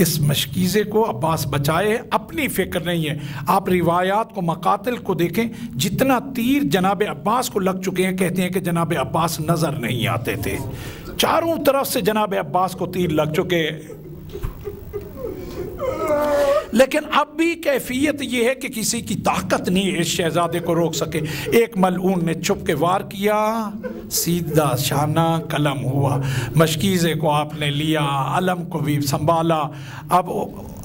اس مشکیزے کو عباس بچائے, اپنی فکر نہیں ہے. آپ روایات کو, مقاتل کو دیکھیں, جتنا تیر جناب عباس کو لگ چکے ہیں, کہتے ہیں کہ جناب عباس نظر نہیں آتے تھے. چاروں طرف سے جناب عباس کو تیر لگ چکے. لیکن اب بھی کیفیت یہ ہے کہ کسی کی طاقت نہیں اس شہزادے کو روک سکے. ایک ملعون نے چھپ کے وار کیا, سیدھا شانہ قلم ہوا. مشکیزے کو آپ نے لیا, علم کو بھی سنبھالا. اب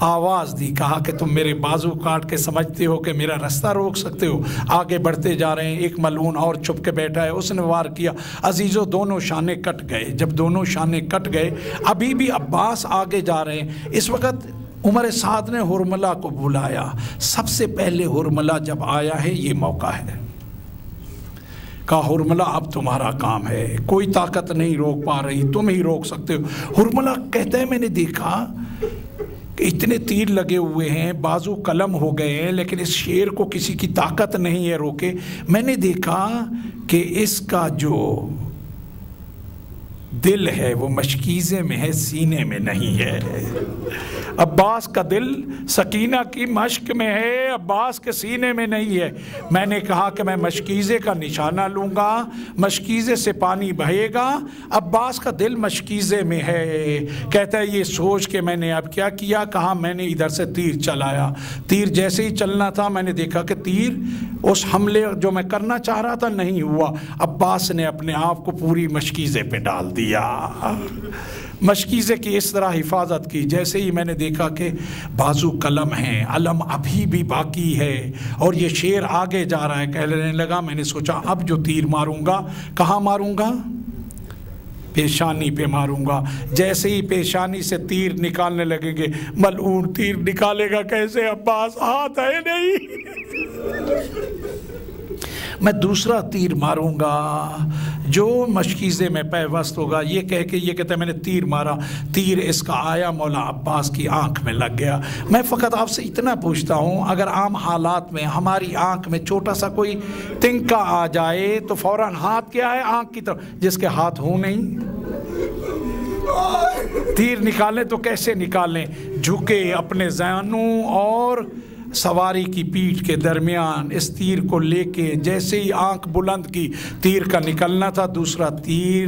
آواز دی, کہا کہ تم میرے بازو کاٹ کے سمجھتے ہو کہ میرا رستہ روک سکتے ہو. آگے بڑھتے جا رہے ہیں. ایک ملعون اور چھپ کے بیٹھا ہے, اس نے وار کیا. عزیزو دونوں شانے کٹ گئے. جب دونوں شانے کٹ گئے, ابھی بھی عباس آگے جا رہے ہیں. اس وقت عمر سعد نے ہرملہ کو بلایا. سب سے پہلے ہرملہ جب آیا ہے, یہ موقع ہے. کہا ہرملہ اب تمہارا کام ہے, کوئی طاقت نہیں روک پا رہی, تم ہی روک سکتے ہو. ہرملہ کہتا ہے میں نے دیکھا کہ اتنے تیر لگے ہوئے ہیں, بازو قلم ہو گئے ہیں, لیکن اس شیر کو کسی کی طاقت نہیں ہے روکے. میں نے دیکھا کہ اس کا جو دل ہے وہ مشکیزے میں ہے, سینے میں نہیں ہے. عباس کا دل سکینہ کی مشک میں ہے, عباس کے سینے میں نہیں ہے. میں نے کہا کہ میں مشکیزے کا نشانہ لوں گا, مشکیزے سے پانی بہے گا. عباس کا دل مشکیزے میں ہے. کہتا ہے یہ سوچ کے میں نے اب کیا کیا. کہا میں نے ادھر سے تیر چلایا. تیر جیسے ہی چلنا تھا, میں نے دیکھا کہ تیر اس حملے جو میں کرنا چاہ رہا تھا نہیں ہوا. عباس نے اپنے آپ کو پوری مشکیزے پہ ڈال دیا. مشکیزے کی اس طرح حفاظت کی. جیسے ہی میں نے دیکھا کہ بازو قلم ہیں, علم ابھی بھی باقی ہے, اور یہ شیر آگے جا رہا ہے. کہنے لگا, میں نے سوچا اب جو تیر ماروں گا, کہاں ماروں گا؟ پیشانی پہ ماروں گا. جیسے ہی پیشانی سے تیر نکالنے لگیں گے, ملعون تیر نکالے گا کیسے؟ عباس ہاتھ ہے نہیں. میں دوسرا تیر ماروں گا جو مشکیزے میں پیوست ہوگا. یہ کہہ کے یہ کہتا ہے میں نے تیر مارا, تیر اس کا آیا مولا عباس کی آنکھ میں لگ گیا. میں فقط آپ سے اتنا پوچھتا ہوں, اگر عام حالات میں ہماری آنکھ میں چھوٹا سا کوئی تنکا آ جائے تو فوراً ہاتھ کیا ہے آنکھ کی طرف, جس کے ہاتھ ہوں نہیں, تیر نکالیں تو کیسے نکالیں؟ جھکے اپنے زانوں اور سواری کی پیٹھ کے درمیان اس تیر کو لے کے جیسے ہی آنکھ بلند کی, تیر کا نکلنا تھا, دوسرا تیر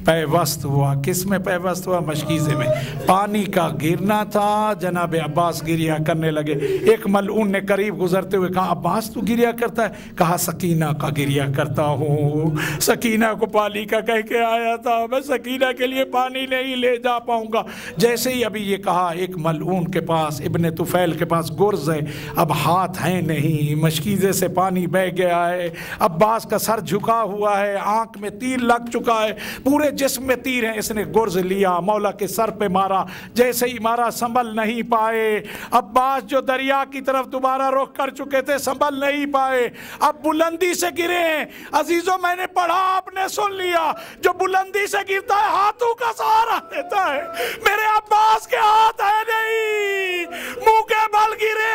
پیوست ہوا. کس میں پیوست ہوا؟ مشکیزے میں. پانی کا گرنا تھا. جناب عباس گریہ کرنے لگے. ایک ملعون نے قریب گزرتے ہوئے کہا عباس تو گریہ کرتا ہے؟ کہا سکینہ کا گریہ کرتا ہوں, سکینہ کو پانی کا کہہ کے آیا تھا, میں سکینہ کے لیے پانی نہیں لے جا پاؤں گا. جیسے ہی ابھی یہ کہا, ایک ملعون کے پاس, ابن طفیل کے پاس گرز ہے, اب ہاتھ ہیں نہیں, مشکیزے سے پانی بہ گیا ہے. عباس کا سر جھکا ہوا ہے, آنکھ میں تیر لگ چکا ہے, پورے جسم میں تیر ہیں. اس نے گرز لیا, مولا کے سر پہ مارا. جیسے ہی مارا سنبھل نہیں پائے. عباس جو دریا کی طرف دوبارہ رخ کر چکے تھے سنبھل نہیں پائے, اب بلندی سے گرے ہیں. عزیزوں میں نے پڑھا, آپ نے سن لیا, جو بلندی سے گرتا ہے ہاتھوں کا سہارا لیتا ہے. میرے عباس کے ہاتھ ہے نہیں, منہ کے بل گرے.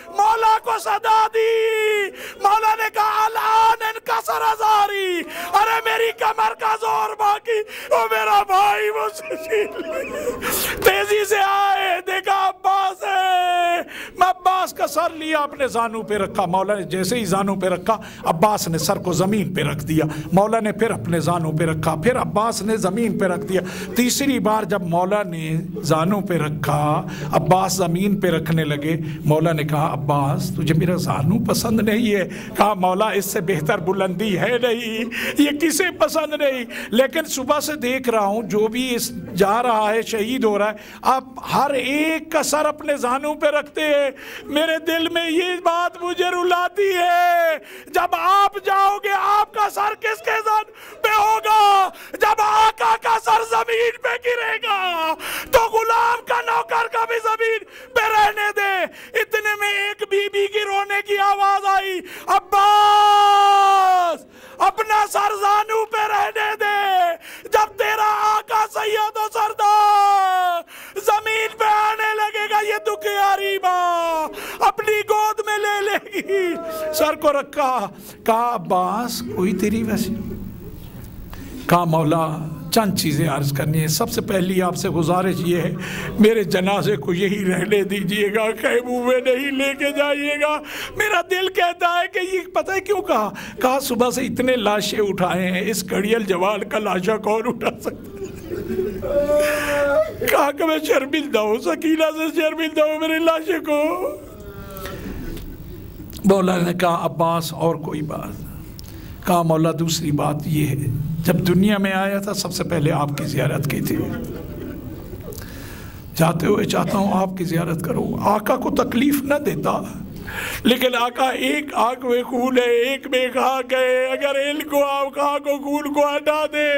مولا کو صدا دی. مولا نے کہا الان انکسر ازاری, ارے میری کمر کا زور باقی, او میرا بھائی وہ تیزی سے آئے, دیکھا عباس ہے. عباس کا کا سر لیا اپنے زانو پہ رکھا. مولا نے جیسے ہی زانو پہ رکھا عباس نے سر کو زمین پہ رکھ دیا. مولا نے پھر اپنے زانو پہ رکھا, پھر عباس نے زمین پہ رکھ دیا. تیسری بار جب مولا نے زانو پہ رکھا عباس زمین پہ رکھنے لگے. مولا نے کہا عباس تجھے میرا زانو پسند نہیں ہے؟ کہا مولا اس سے بہتر بلندی ہے نہیں, یہ کسے پسند نہیں, لیکن صبح سے دیکھ رہا ہوں جو بھی اس جا رہا ہے شہید ہو رہا ہے آپ ہر ایک کا سر اپنے زانو پہ رکھتے ہیں. میرے دل میں یہ بات مجھے رلاتی ہے, جب آپ جاؤ گے آپ کا سر کس کے زان پہ ہوگا؟ جب آقا کا سر زمین پہ گرے گا تو غلام کا نوکر کا بھی زمین پہ رہنے دے. اتنے میں ایک بی بی کی رونے کی آواز آئی, عباس اپنا سر زانو پہ رہنے دے, جب تیرا آقا سید و سردار زمین پہ آنے لگے گا یہ دکھیاری ماں اپنی گود میں لے لے گی. سر کو رکھا. کہا عباس کوئی تیری ویسی؟ کہا مولا چند چیزیں عرض کرنی ہے. سب سے پہلی آپ سے گزارش یہ ہے میرے جنازے کو یہی رہنے دیجئے گا, خیموں میں نہیں لے کے جائیے گا. میرا دل کہتا ہے کہ یہ پتہ ہے کیوں کہا؟ کہا صبح سے اتنے لاشیں اٹھائے ہیں, اس گھڑیل جوال کا لاشا کون اٹھا سکتا ہے؟ کہا کہ میں شرمندہ ہوں, سکینہ سے شرمندہ ہوں میرے لاشے کو. مولا نے کہا عباس اور کوئی بات؟ کہا مولا دوسری بات یہ ہے جب دنیا میں آیا تھا سب سے پہلے آپ کی زیارت کی تھی, جاتے ہوئے چاہتا ہوں آپ کی زیارت کرو. آقا کو تکلیف نہ دیتا لیکن آقا ایک آنکھ میں خون ہے ایک میں خاک ہے, اگر ان کو آپ خاک و خون کو ہٹا دے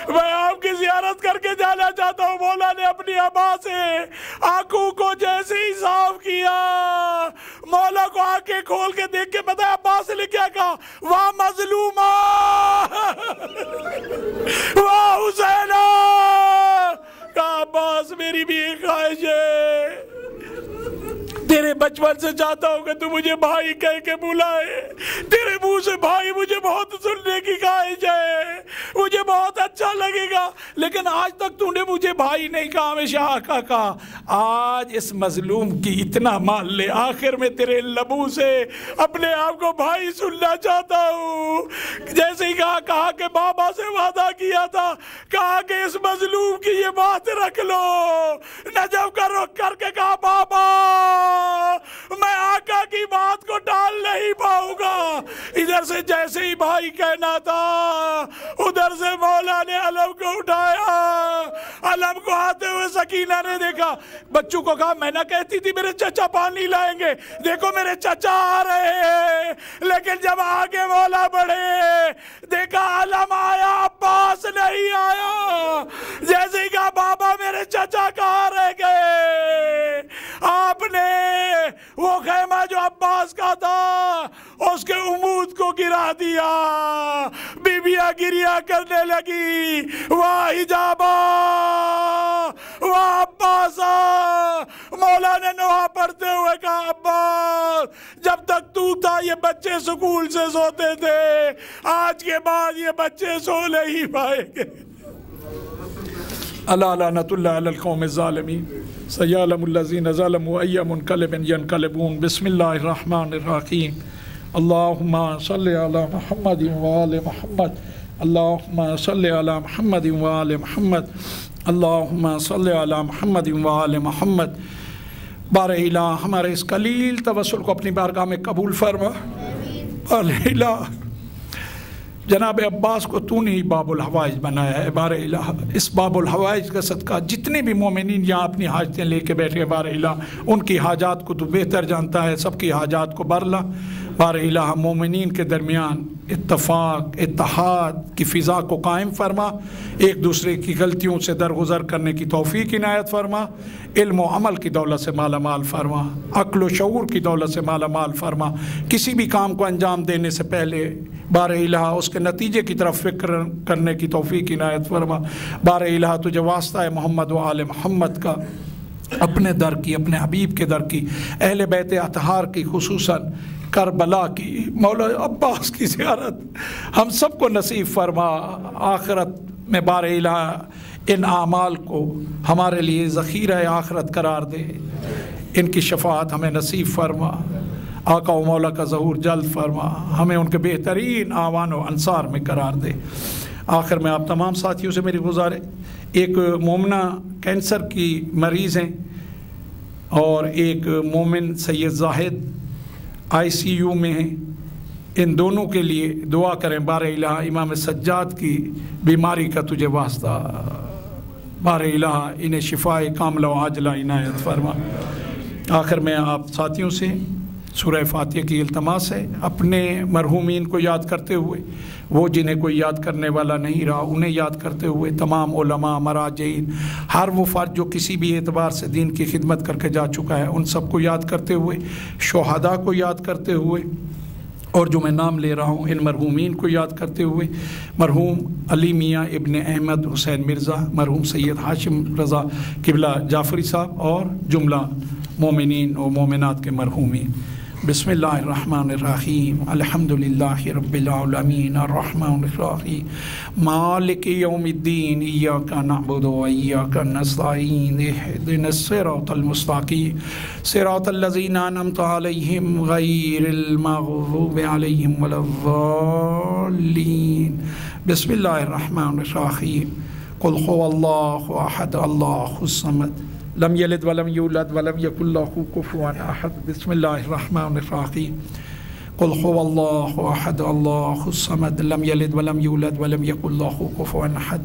میں آپ کی زیارت کر کے جانا چاہتا ہوں. مولا نے اپنی عبا سے آنکھوں کو جیسے ہی صاف کیا مولا کو آنکھیں کھول کے دیکھ کے پتہ ہے عباس نے کیا کہا؟ واہ مظلومہ واہ حسینہ. کہا عباس میری بھی ایک خواہش ہے, تیرے بچپن سے چاہتا ہوں کہ تو مجھے بھائی کہہ کے بلائے. تیرے منہ سے بھائی مجھے بہت سننے کی خواہش ہے, مجھے بہت اچھا لگے گا, لیکن آج تک تو نے مجھے بھائی نہیں کہا, ہمیشہ آقا کہا. آج اس مظلوم کی اتنا مان لے, آخر میں تیرے لبوں سے اپنے آپ کو بھائی سننا چاہتا ہوں. جیسے ہی کہا کہ بابا سے وعدہ کیا تھا, کہا کہ اس مظلوم کی یہ بات رکھ لو. نجف کا رخ کر کے کہا بابا میں آقا کی بات کو ٹال نہیں پاؤں گا. ادھر سے جیسے ہی بھائی کہنا تھا ادھر سے مولا نے علم کو اٹھایا. علم کو آتے ہوئے سکینہ نے دیکھا, بچوں کو کہا میں نہ کہتی تھی میرے چچا پانی لائیں گے, دیکھو میرے چچا آ رہے ہیں. لیکن جب آگے مولا بڑھے دیکھا علم آیا عباس نہیں آیا. جیسے ہی کہا بابا میرے چچا کہاں رہ گئے, آپ نے وہ خیمہ جو عباس کا تھا اس کے عمود کو گرا دیا. بیبیاں گریا کرنے لگی, واہ حجابہ واہ عباسہ. مولا نے نوحہ پڑھتے ہوئے کہا عباس جب تک تو تھا یہ بچے سکول سے سوتے تھے, آج کے بعد یہ بچے سو نہیں پائیں گے. الا لعنت اللہ علی القوم الظالمین سیعلم الذین ظلموا ای منقلب ینقلبون. بسم اللہ الرحمن الرحیم. اللہم صلی علی محمد وآل محمد. اللہم صلی علی محمد وآل محمد. اللہم صلی علی محمد وآل محمد. بار الہ ہمارے اس قلیل توسل کو اپنی بارگاہ میں قبول فرما. بار الہ جناب عباس کو تو نے ہی باب الحوائج بنایا ہے. بار الہ اس باب الحوائج کا صدقہ جتنے بھی مومنین یہاں اپنی حاجتیں لے کے بیٹھے بار الہ ان کی حاجات کو تو بہتر جانتا ہے, سب کی حاجات کو برلا. بار الہ مومنین کے درمیان اتفاق اتحاد کی فضا کو قائم فرما, ایک دوسرے کی غلطیوں سے درگزر کرنے کی توفیق عنایت فرما, علم و عمل کی دولت سے مالا مال فرما, عقل و شعور کی دولت سے مالا مال فرما. کسی بھی کام کو انجام دینے سے پہلے بار الہ اس کے نتیجے کی طرف فکر کرنے کی توفیق عنایت فرما. بار الہ تجھے واسطہ ہے محمد و آل محمد کا, اپنے در کی, اپنے حبیب کے در کی, اہل بیت اطہار کی, خصوصاً کربلا کی, مولا عباس کی زیارت ہم سب کو نصیب فرما. آخرت میں بار الہ ان اعمال کو ہمارے لیے ذخیرہ آخرت قرار دے, ان کی شفاعت ہمیں نصیب فرما. آقا و مولا کا ظہور جلد فرما، ہمیں ان کے بہترین آوان و انصار میں قرار دے۔ آخر میں آپ تمام ساتھیوں سے میری گزارش، ایک مومنہ کینسر کی مریض ہیں اور ایک مومن سید زاہد ICU میں ہیں، ان دونوں کے لیے دعا کریں۔ بار الہ امام سجاد کی بیماری کا تجھے واسطہ، بار الہ انہیں شفائے کاملہ و عاجلہ عنایت فرما۔ آخر میں آپ ساتھیوں سے سورہ فاتحہ کی التماس ہے، اپنے مرحومین کو یاد کرتے ہوئے، وہ جنہیں کوئی یاد کرنے والا نہیں رہا انہیں یاد کرتے ہوئے، تمام علماء، مراجعین، ہر وہ فرد جو کسی بھی اعتبار سے دین کی خدمت کر کے جا چکا ہے، ان سب کو یاد کرتے ہوئے، شہداء کو یاد کرتے ہوئے، اور جو میں نام لے رہا ہوں ان مرحومین کو یاد کرتے ہوئے، مرحوم علی میاں ابن احمد حسین مرزا، مرحوم سید ہاشم رضا قبلہ جعفری صاحب، اور جملہ مومنین و مومنات کے مرحومین۔ بسم اللہ الرحمن الرحیم، الحمدللہ رب العالمین، الرحمن الرحیم، مالک یوم الدین، ایاک نعبد و ایاک نستعین، اہدنا الصراط المستقیم، صراط الذین انعمت علیہم غیر المغضوب علیہم ولا الضالین۔ بسم اللہ الرحمن الرحیم، قل هو اللہ احد اللہ الصمد، لم یلد ولم یولد ولم یکن له کفوا احد۔ بسم اللہ الرحمن الرحیم، قل هو اللہ احد اللہ الصمد، لم یلد ولم یولد ولم یکن له کفوا احد۔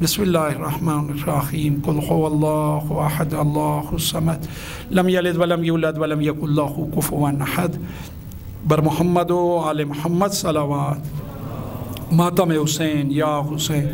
بسم اللہ الرحمن الرحیم، قل هو اللہ احد اللہ الصمد، لم یلد ولم یولد ولم یکن له کفوا احد۔ بر محمد و آل محمد صلوات۔ ماتم حسین یا حسین۔